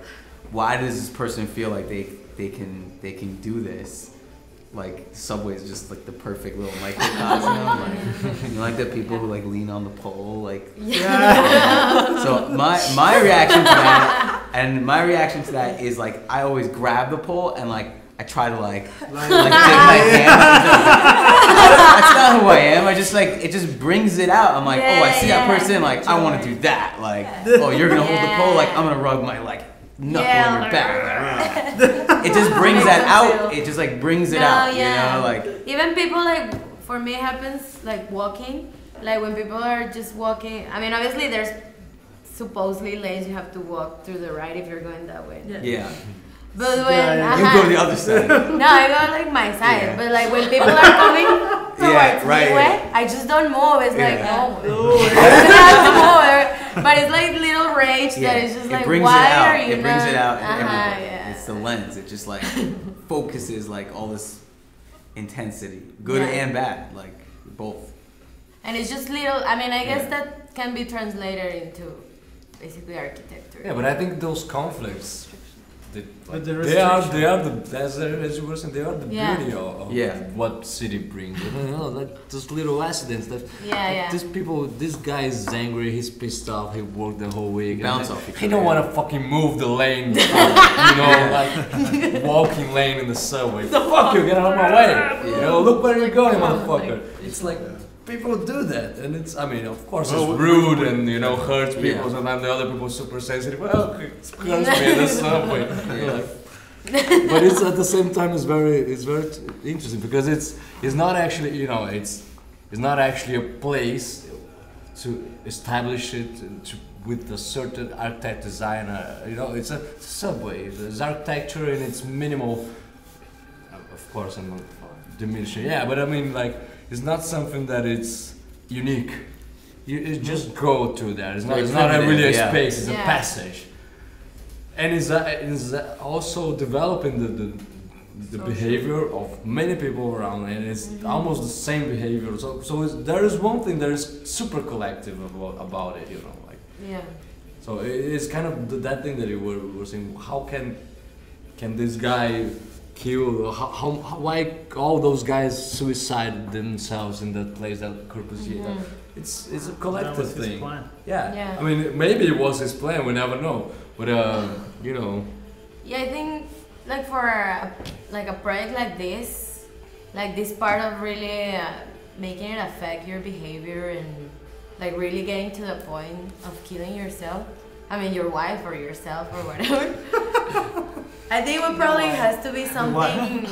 why does this person feel like they can do this? Like Subway is just like the perfect little microcosm. Like, you know, like the people who like lean on the pole, like. Yeah. So my reaction to that, is like I always grab the pole and like I try to like take my hand. That's not who I am. I just like it just brings it out. I'm like, oh, I see that person. Like I want to do that. Like, oh, you're gonna hold the pole. Like I'm gonna rug my like knuckle in your back. It just brings that out. It just like brings it out. Yeah. You know, like even people like for me it happens like walking. Like when people are just walking. I mean, obviously there's supposedly lanes you have to walk through the right if you're going that way. yeah. But when You go to the other side. no, I go like my side. Yeah. But like when people are coming towards right. me way, I just don't move. It's like Yeah. no, I have to move. But it's like little rage that is just it like brings why it out. are you It brings not? it out in everybody. Yeah. It's the lens. It just like focuses like all this intensity, good Yeah. and bad, like both. And it's just little. I mean, I guess Yeah. that can be translated into basically architecture. Yeah, but I think those conflicts, they, But the they are restriction. the as you were saying, they are the Yeah. beauty of Yeah. what city brings. You know, like those little accidents that Yeah. these people, this guy is angry, he's pissed off, he worked the whole week. Bounce and off each he other, don't yeah. want to fucking move the lane, you know, like walking lane in the subway. Fuck you, get out of my way. You know, look where you're going, motherfucker. It's like people do that, and it's. I mean, of course, Well, it's rude and you know hurts people. Yeah. Sometimes the other people are super sensitive. Well, it hurts me in the subway. Yeah. Like, but it's at the same time it's very interesting because it's not actually it's not actually a place to establish it with a certain architect designer. It's a subway. It's architecture in its minimal. Of course, I'm not diminishing. Yeah, but I mean like it's not something that it's unique. You just go through there. It's not really a Yeah. space. It's a Yeah. passage. And is also developing the behavior of many people around, and it's almost the same behavior. So there is one thing that is super collective about it, like. Yeah. So it's kind of that thing that you were saying. How can this guy kill? Why all those guys suicide themselves in that place, that Corbusier? It's a That collective was his thing. plan. Yeah. Yeah. I mean, maybe it was his plan. We never know. But Yeah, I think like for a project like this part of really making it affect your behavior and like really getting to the point of killing yourself. I mean, your wife or yourself or whatever. I think it probably has to be something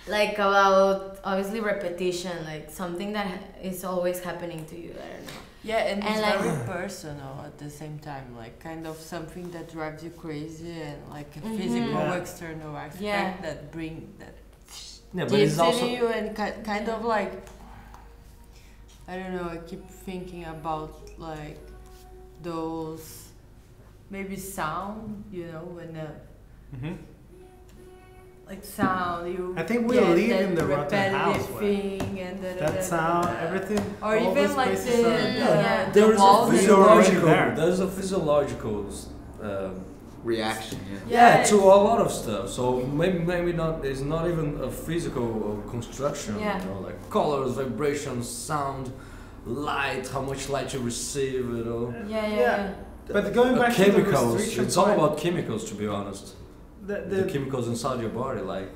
like about obviously repetition, like something that is always happening to you. I don't know. Yeah, and And it's like- very personal at the same time, like kind of something that drives you crazy and like a physical Yeah. external aspect Yeah. that bring that yeah, but dips it's also into you and kind of like I don't know. I keep thinking about like those maybe sound, when Mhm. like sound you. I think we get live that in the rotten repetitive house, right? thing and That sound, everything. Or all even these like places the are- there is a walls that you already physiological. there. There's a physiological. Reaction. Yeah. Yeah, Yes. to a lot of stuff. So maybe not. It's not even a physical construction. Yeah. Like colors, vibrations, sound, light, how much light you receive. Yeah. But going back to the chemicals. restriction It's all point, about chemicals, to be honest. the The chemicals inside your body, like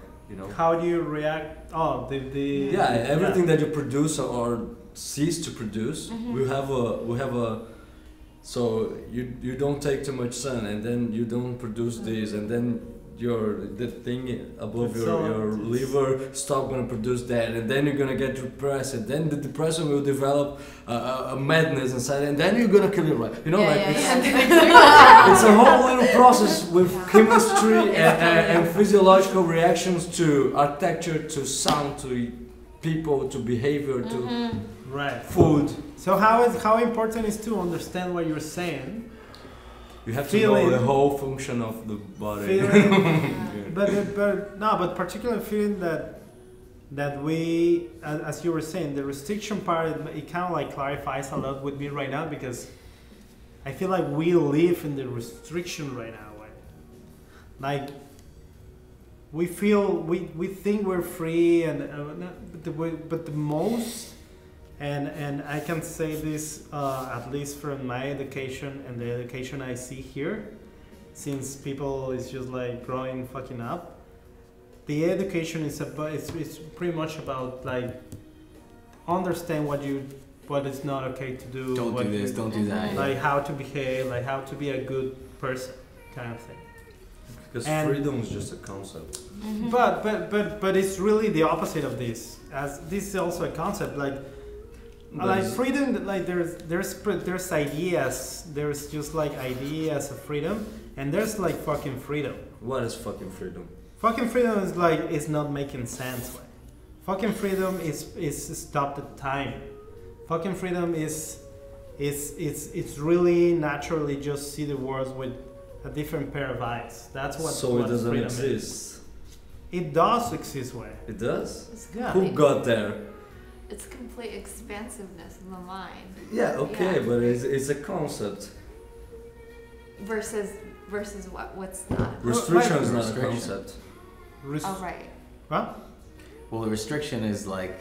how do you react? Oh, the Yeah, everything that you produce or cease to produce, we have a. So you don't take too much sun, and then you don't produce this, and then the thing above It's all- your liver stop gonna produce that, and then you're gonna get depressed, and then the depression will develop a madness inside, and then you're gonna kill your wife. It's a whole little process with chemistry and physiological reactions to architecture, to sound, people to behavior to Right. food. So how important is to understand what you're saying, You have to Feeling- know the whole function of the body. feeling, but particularly feeling that we, as you were saying, the restriction part, it kind of like clarifies a lot with me right now because I feel like we live in the restriction right now. Like we think we're free, and but the most, and I can say this at least from my education and the education I see here, since people is just like growing fucking up. The education is about it's pretty much about like understand what is not okay to do. Don't what do this, don't do that. Like how to behave, like how to be a good person, kind of thing. Because And- freedom is just a concept. But it's really the opposite of this. As this is also a concept, like There's- freedom. Like there's ideas. There's just like ideas of freedom, and there's like fucking freedom. What is fucking freedom? Fucking freedom is like is not making sense. Like. Fucking freedom is stop the time. Fucking freedom is it's really naturally just see the world with a different pair of eyes. That's what. So what it doesn't freedom exist. Is. It does exist, way. It does? It's Yeah. Who complete, got there? it's complete expansiveness in the mind Yeah, okay, Yeah. but it's a concept. versus what's not. Restriction is not a Restriction. concept. Oh right. What? Well, the restriction is like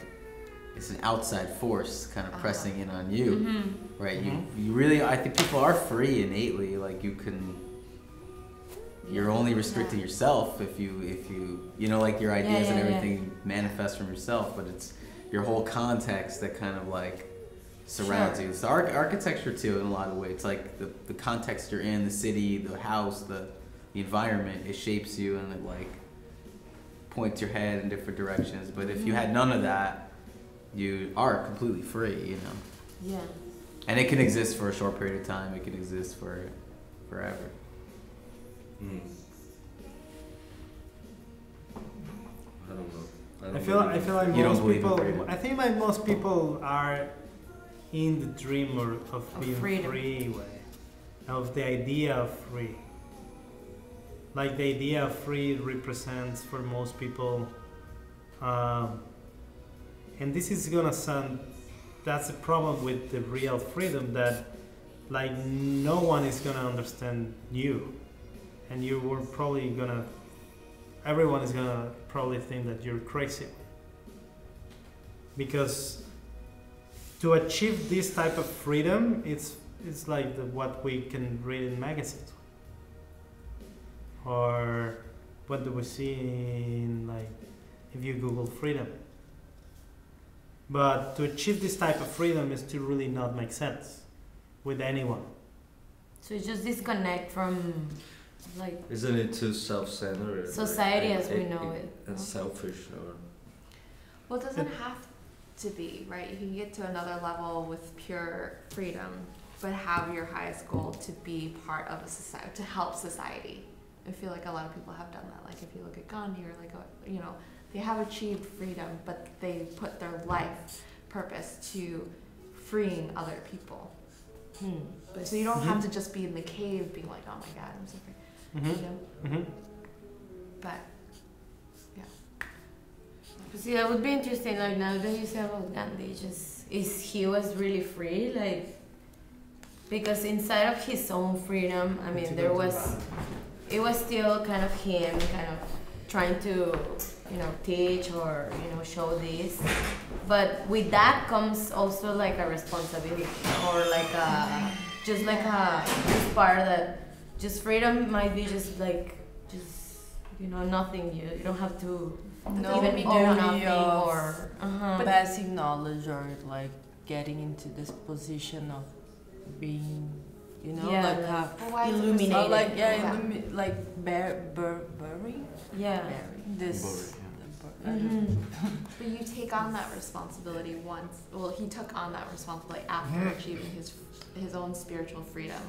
it's an outside force kind of pressing in on you, right? You really, I think people are free innately. Like you're only restricting yourself if you know, like your ideas and everything manifest from yourself, but it's your whole context that kind of like surrounds you. So architecture too, in a lot of ways, it's like the context you're in, the city, the house, the environment, it shapes you and it like points your head in different directions. But if you had none of that, you are completely free, you know. Yeah. And it can exist for a short period of time. It can exist for forever. Mm. I don't know. I feel like You don't most believe in people. freedom. I think like most people are in the dream of being freedom. free, way, of the idea of free. Like the idea of free represents for most people, and this is gonna sound. That's the problem with the real freedom, that like no one is gonna understand you, and you were probably gonna. Everyone is gonna probably think that you're crazy. Because to achieve this type of freedom, it's like what we can read in magazines, or what do we see in, like, if you Google freedom. But to achieve this type of freedom is to really not make sense with anyone. So it's just disconnect from, like, Isn't it too self-centered? society as we know it. And selfish, or Well, it doesn't have to be, right? You can get to another level with pure freedom, but have your highest goal to be part of a society, to help society. I feel like a lot of people have done that. Like if you look at Gandhi, or like, you know, they have achieved freedom, but they put their life purpose to freeing other people. So you don't have to just be in the cave being like, oh my God, I'm so free. You know? But See, that would be interesting. Like now that you say about Gandhi, just is he was really free, like, because inside of his own freedom, I mean, there was, it was still kind of him, kind of trying to, you know, teach or, you know, show this, but with that comes also like a responsibility or like a, just like a this part that just freedom might be just like, just, you know, nothing. You don't have to No, even be own dirty nothing of or passing knowledge or like getting into this position of being, you know, Yeah, like like- But why is it Illuminated. oh, like yeah, Yeah. like burying, yeah. burying this. But you take on that responsibility once. Well, he took on that responsibility after achieving his own spiritual freedom.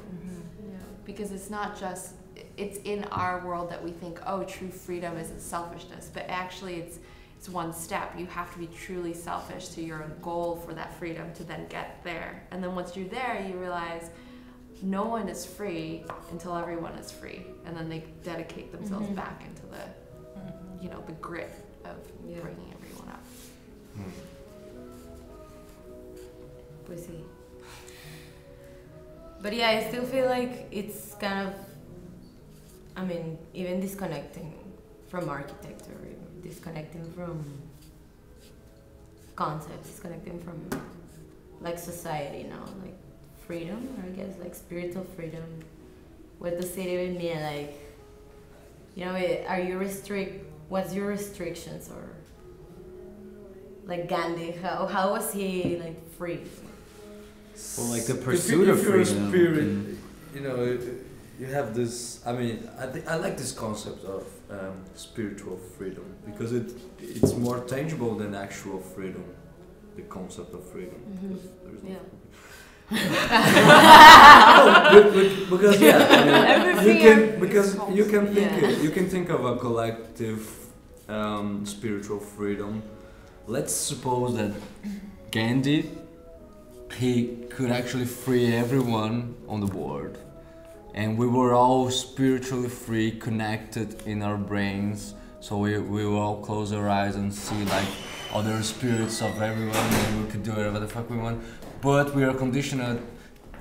Because it's not just, it's in our world that we think, oh, true freedom isn't selfishness, but actually it's it's one step. You have to be truly selfish to your goal for that freedom to then get there. And then once you're there, you realize no one is free until everyone is free. And then they dedicate themselves back into the, you know, the grit of bringing everyone up. Pues sí. But yeah, I still feel like it's kind of, I mean, even disconnecting from architecture, disconnecting from concepts, disconnecting from like society now, like freedom, I guess, like spiritual freedom. What does it even mean? Like, you know, are you what's your restrictions, or like Gandhi, how was he like free? Well, like the pursuit of if you're a freedom. spirit, you know, you have this. I mean, I like this concept of spiritual freedom because it's more tangible than actual freedom. The concept of freedom. There's no because I mean, you can think of a collective spiritual freedom. Let's suppose that Gandhi, he could actually free everyone on the world, and we were all spiritually free, connected in our brains, so we will all close our eyes and see like other spirits of everyone, and we could do whatever the fuck we want. But we are conditioned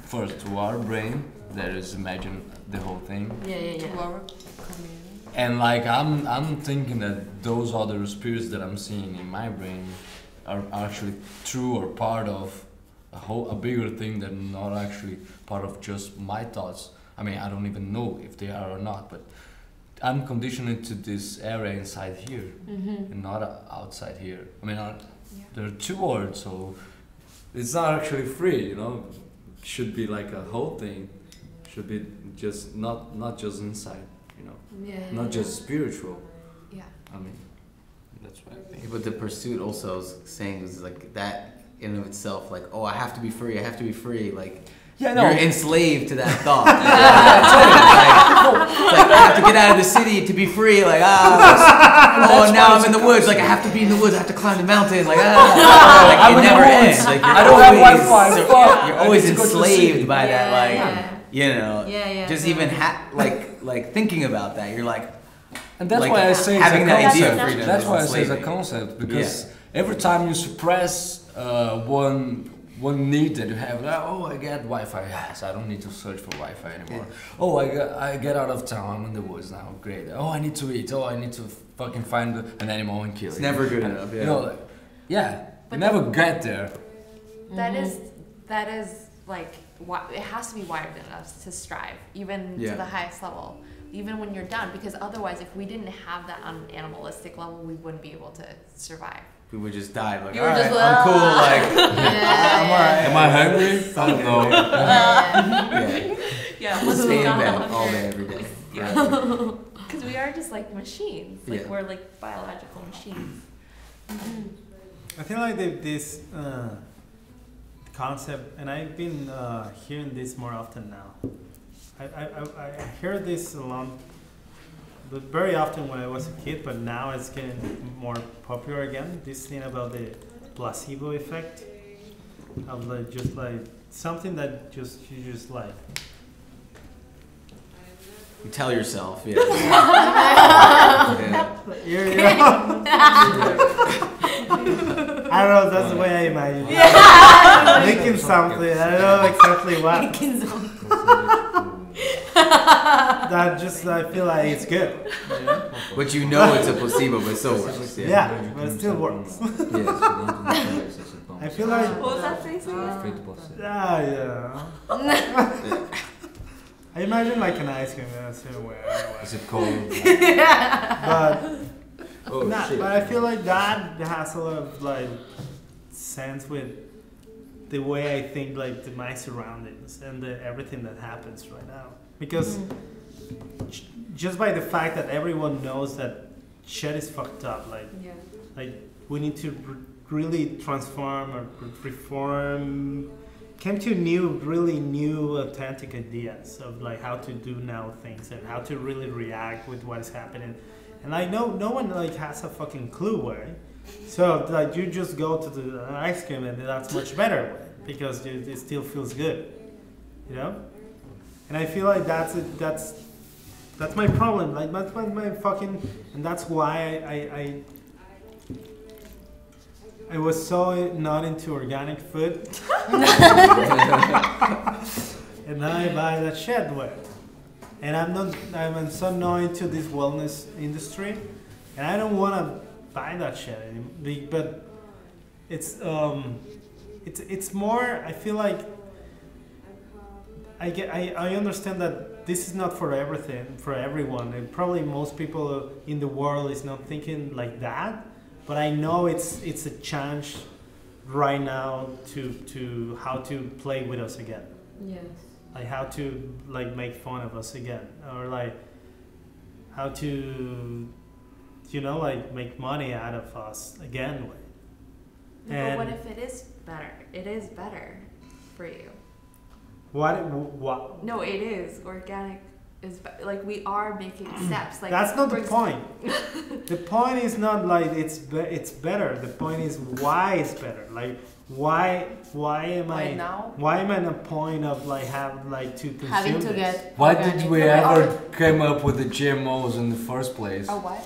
first to our brain, that is, imagine the whole thing. To our community. And like I'm thinking that those other spirits that I'm seeing in my brain are actually true or part of a bigger thing than not actually part of just my thoughts. I mean, I don't even know if they are or not, but I'm conditioned to this area inside here and not outside here. I mean, there are two worlds, so it's not actually free, you know. Should be like a whole thing. Should be just not just inside, you know. Not just spiritual. Yeah. I mean, that's what I think. But the pursuit also is saying is like that in of itself, like, oh, I have to be free, I have to be free, like you're enslaved to that thought. It's like I have to get out of the city to be free, like now I'm in the woods, like I have to be in the woods, I have to climb the mountain, like like it never ends. Like I don't have Wi-Fi. You're always enslaved by that, like you know, just even like thinking about that, you're like. And that's like why I say having it's a that idea of concept. freedom. That's why I say it's a enslaving. concept, because every time you suppress one need that you have, like, oh, I get Wi-Fi, yes, I don't need to search for Wi-Fi anymore. Oh, I get out of town, I'm in the woods now, great. Oh, I need to eat. Oh, I need to fucking find an animal and kill it. It's never good enough. You know, like, you never get there. That is like it has to be wired in us to strive, even to the highest level, even when you're done. Because otherwise, if we didn't have that on an animalistic level, we wouldn't be able to survive. We would just die. Like, You all were right, just I'm like, cool. Like, I'm alright. Am I hungry? I don't know. Let's Stay in be bed honest. all day, every day. Because we are just like machines. Like Yeah. we're like biological machines. I feel like this concept, and I've been hearing this more often now. I hear this a lot, but very often when I was a kid, but now it's getting more popular again. This thing about the placebo effect, of like just like something that you just like. You tell yourself, yeah. I don't know, that's the way I imagine it. Making something, I don't know exactly what. That just, I feel like it's good. You know? But you know it's a placebo, but it still works. Yeah, but it still works. I feel like. What was that face again? Yeah. I imagine like an ice cream somewhere. Is it cold? But I feel like that has a lot of like sense with the way I think like my surroundings and everything that happens right now. Because just by the fact that everyone knows that shit is fucked up, like we need to really transform or reform. Came to really new, authentic ideas of like how to do now things and how to really react with what is happening, and like no one like has a fucking clue, right? So like you just go to the ice cream and that's much better because it still feels good, you know. And I feel like that's my problem. Like that's my fucking, and that's why I was so not into organic food, and now I buy that shit way. And I'm so not into this wellness industry, and I don't want to buy that shit anymore. But it's more. I feel like I understand that this is not for everything, for everyone, and probably most people in the world is not thinking like that. But I know it's a chance right now to how to play with us again. Yes. Like how to like make fun of us again, or like how to, you know, like make money out of us again. But what if it is better? It is better for you. What? No, it is. Organic is like we are making steps. Like That's not the for point. The point is not like it's better. The point is why it's better. Like why am Why I now? why am I in a point of like have like to consume Having to this? get. Why organic. did we ever came up with the GMOs in the first place? Oh what?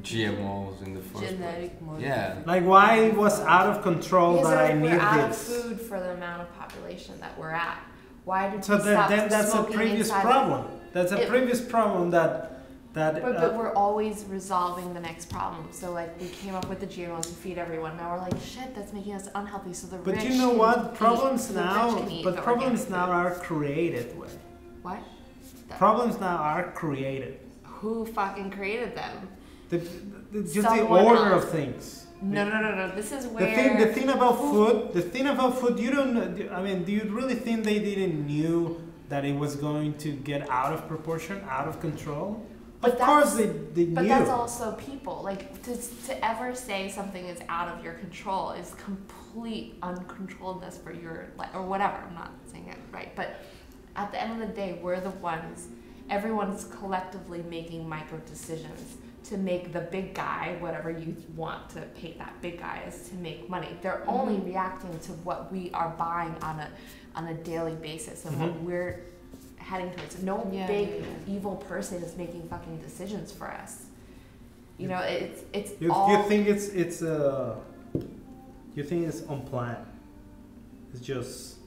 GMOs in the first place. Genetic modification. Yeah. Like why it was out of control Because that I like, need we're out this. of food for the amount of population that we're at. Why did So we stop then that's a smoking previous inside problem. That's a It- previous problem that But we're always resolving the next problem. So like we came up with the GMOs to feed everyone. Now we're like, shit, that's making us unhealthy. So the But rich you know can what? eat- Problems the rich now, can eat but the problems organic now food. are created. Way. What? Problems now are created. Who fucking created them? Just the Someone order else. of things. No. This is where The thing about food. You don't. I mean, do you really think they didn't knew that it was going to get out of proportion, out of control? But Of course that's- they But knew. that's also people. Like to ever say something is out of your control is complete uncontrolledness for your life or whatever. I'm not saying it right, but at the end of the day, we're the ones. Everyone's collectively making micro decisions to make the big guy whatever you want to pay that big guy is to make money. They're only reacting to what we are buying on a daily basis and what we're heading towards. No big evil person is making fucking decisions for us. You know, it's all. You think you think it's on plan? It's just.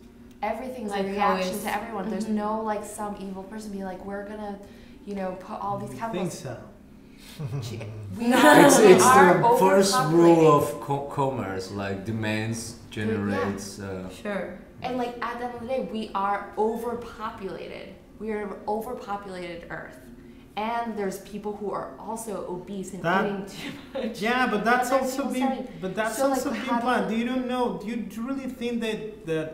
Everything's Like a how reaction it's- to everyone. There's no like some evil person be like, we're gonna, you know, put all these Think chemicals. so? We are, It's we the are first overpopulating. rule of commerce, like demands generates. Sure. And like at the end of the day, we are overpopulated. We are an overpopulated Earth, and there's people who are also obese and That- eating too much. Yeah, but that's there's also people being. starting- But that's So, like, also being how do planned. you- Do you don't know? Do you really think that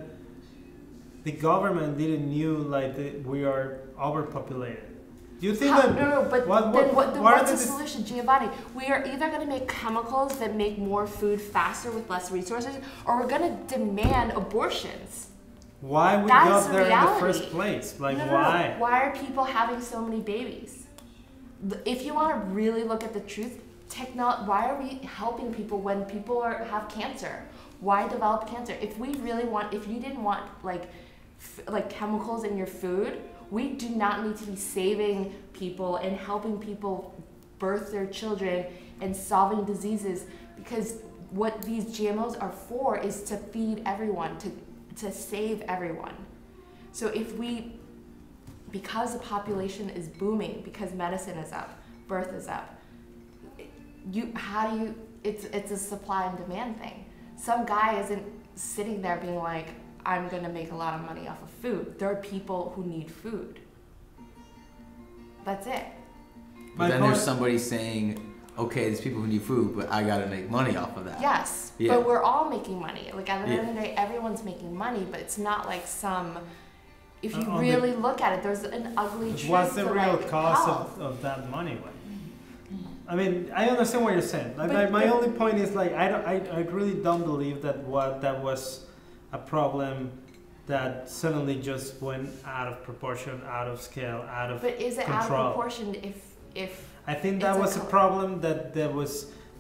the government didn't knew like that we are overpopulated? Do you think that? No, but what- then what are what's the the dis- solution, Giovanni? We are either going to make chemicals that make more food faster with less resources, or we're going to demand abortions. Why we That's got the there in the reality. first place? Like No. why? Why are people having so many babies? If you want to really look at the truth, why are we helping people when people have cancer? Why develop cancer? If you didn't want like chemicals in your food, we do not need to be saving people and helping people birth their children and solving diseases, because what these GMOs are for is to feed everyone, to save everyone. So because the population is booming, because medicine is up, birth is up, it's a supply and demand thing. Some guy isn't sitting there being like, I'm gonna make a lot of money off of food. There are people who need food. That's it. But then there's somebody saying, okay, there's people who need food, but I gotta make money off of that. Yes, Yeah. but we're all making money. Like at the end of the day, everyone's making money, but it's not like some. If you On really look at it, there's an ugly truth What's the to real like cost health. of that money? I mean, I understand what you're saying. Like, But- my only point is like I really don't believe that that was a problem that suddenly just went out of proportion, out of scale, out of But is it out of control. proportion if I think that it's a was a co- problem that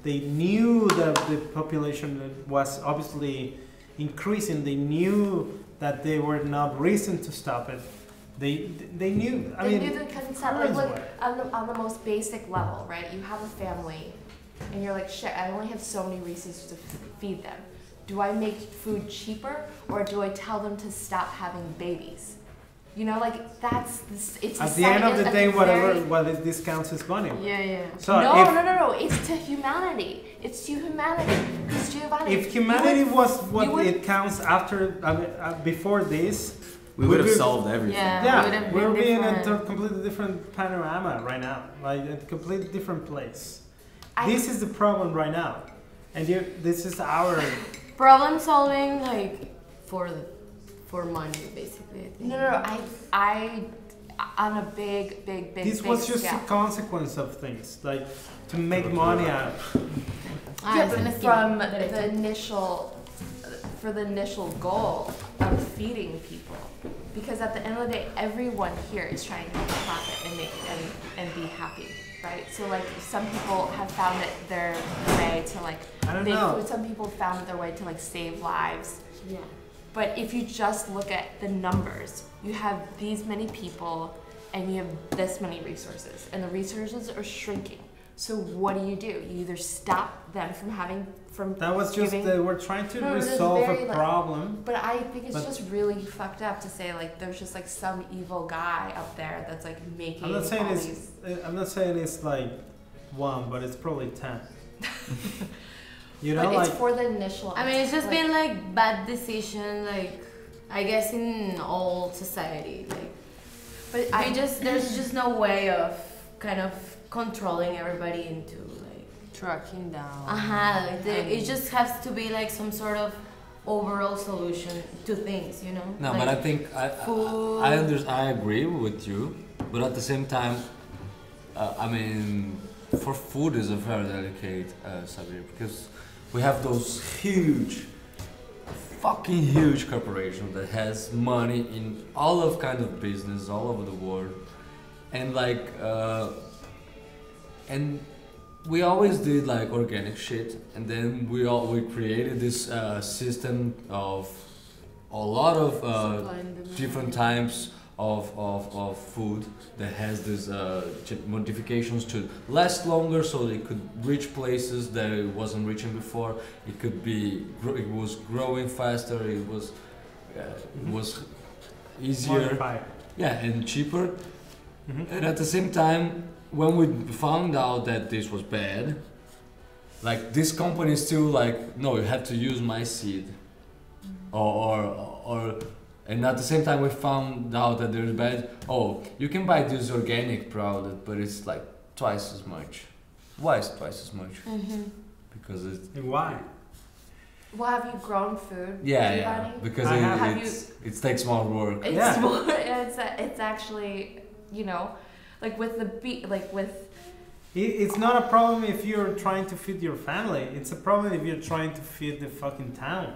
they knew that the population was obviously increasing. They knew that there were not reason to stop it. They knew. I They mean, knew the concept, friends like were. on the most basic level, right? You have a family, and you're like, shit, I only have so many resources to feed them. Do I make food cheaper, or do I tell them to stop having babies? You know, like it's At the end of the day, whatever very, what it discounts is money. Yeah, yeah. So no, if, no. It's to humanity. It's to humanity. Because Giovanni, if humanity was you what would- it counts after, before this, We would have we- solved everything. Yeah. yeah, would have we're been being in a different. completely different panorama right now, like a completely different place. I- This is the problem right now, and this is our. Problem solving, like for money, basically. I think. no. I on a big This was just scale. a consequence of things, like to make money out. Ah, Yeah, es un but esquema. from Derecho. the initial, for the initial goal of feeding people, because at the end of the day, everyone here is trying to make a profit and make and be happy, right? So like some people have found it their way to like I don't make know. food. Some people found it their way to like save lives. Yeah. But if you just look at the numbers, you have these many people and you have this many resources, and the resources are shrinking. So what do? You either stop them from That was just giving, they were trying to No, it was resolve very, a like- problem. but I think it's But- just really fucked up to say like there's just like some evil guy up there that's like making I'm not saying all it's. these. I'm not saying it's like one, but it's probably 10. You know, But like it's for the initial. I mean, it's just been like bad decision, like I guess in all society, like. But There's just no way of kind of controlling everybody into like. Tracking down. Like it just has to be like some sort of overall solution to things, you know. No, like, but I think food. I agree with you, but at the same time, I mean, for food is a very delicate subject because we have those fucking huge corporations that has money in all of kind of business all over the world, and like and we always did like organic shit, and then we created this system of a lot of Supply and demand. different types of food that has these modifications to last longer, so they could reach places that it wasn't reaching before. It could be it was growing faster. It was easier, modified. yeah, and cheaper. Mhm. And at the same time, when we found out that this was bad, like this company is still like, no, you have to use my seed, or and at the same time we found out that there's bad. Oh, you can buy this organic product, but it's like twice as much. Why is twice as much? Mhm. Because it's And why? well, have you grown food? yeah, Giovanni? because I have. it takes more work. It's Yeah. more. It's actually, you know, like with the like with. It's not a problem if you're trying to feed your family. It's a problem if you're trying to feed the fucking town.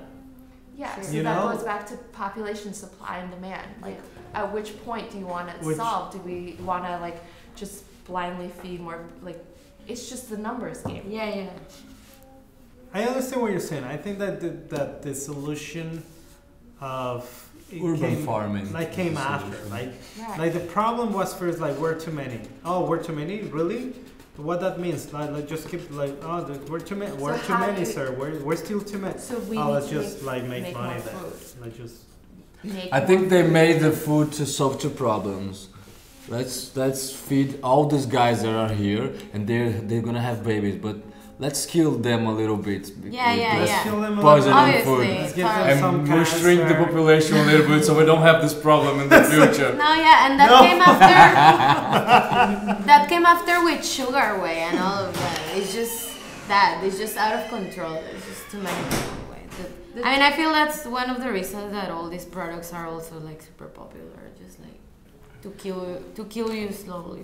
Yeah, so You that know? goes back to population supply and demand. Like, at which point do you want to Which- solve? Do we want to like just blindly feed more? Like, it's just the numbers game. Yeah, yeah. I understand what you're saying. I think that the solution of it Urban farming came is the after. solution. Right. Like the problem was first like we're too many. Oh, we're too many, really? What that means? Like just keep like we're too many. We're So too how many, do you- sir. We're still too many. So we Oh, need let's to just like make money more then. food. Like just. Make I more think they food. made the food to solve two problems. Let's feed all these guys that are here, and they're gonna have babies, but let's kill them a little bit. Yeah, yeah, Let's yeah. kill them Poison little. and food. Obviously. Let's give them And some we shrink the cancer. population a little bit so we don't have this problem in the future. No, yeah, and that No. came after. That came after with Sugar Way and all of that. It's just that. It's just out of control. There's just too many people. I mean, I feel that's one of the reasons that all these products are also like super popular. Just like to kill you slowly.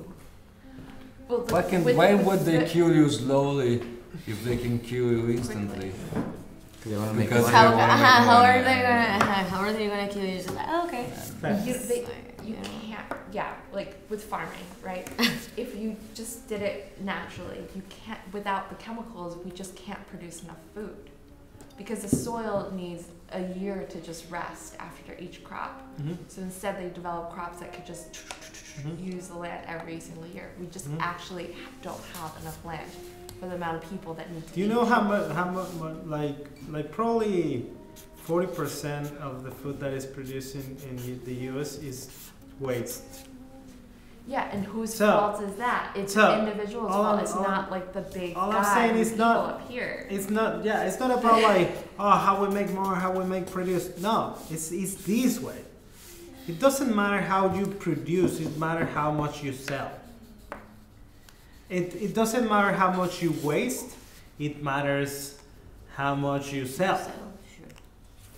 Well, the- Why with would they the- kill you slowly if they can kill you instantly? They want to make Because money. How, they wanna make how money, are they yeah. gonna? How are they gonna kill you? Just like, oh, okay. You, they, you Yeah. can't, yeah, like with farming, right? If you just did it naturally, you can't, without the chemicals, we just can't produce enough food. Because the soil needs a year to just rest after each crop. Mhm. So instead they develop crops that could just Mhm. use the land every single year. We just Mhm. actually don't have enough land for the amount of people that need to Do you eat. know how much, like probably 40% of the food that is produced in the US is waste. Yeah, and whose So- fault is that? It's so, the individual's all fault. I'm- It's all- not like the big all guy I'm saying and is people not- up here. It's not, yeah, it's not about like, oh, how we make more, how we make produce. No, it's this way. It doesn't matter how you produce, it matters how much you sell. It doesn't matter how much you waste, it matters how much you sell. So,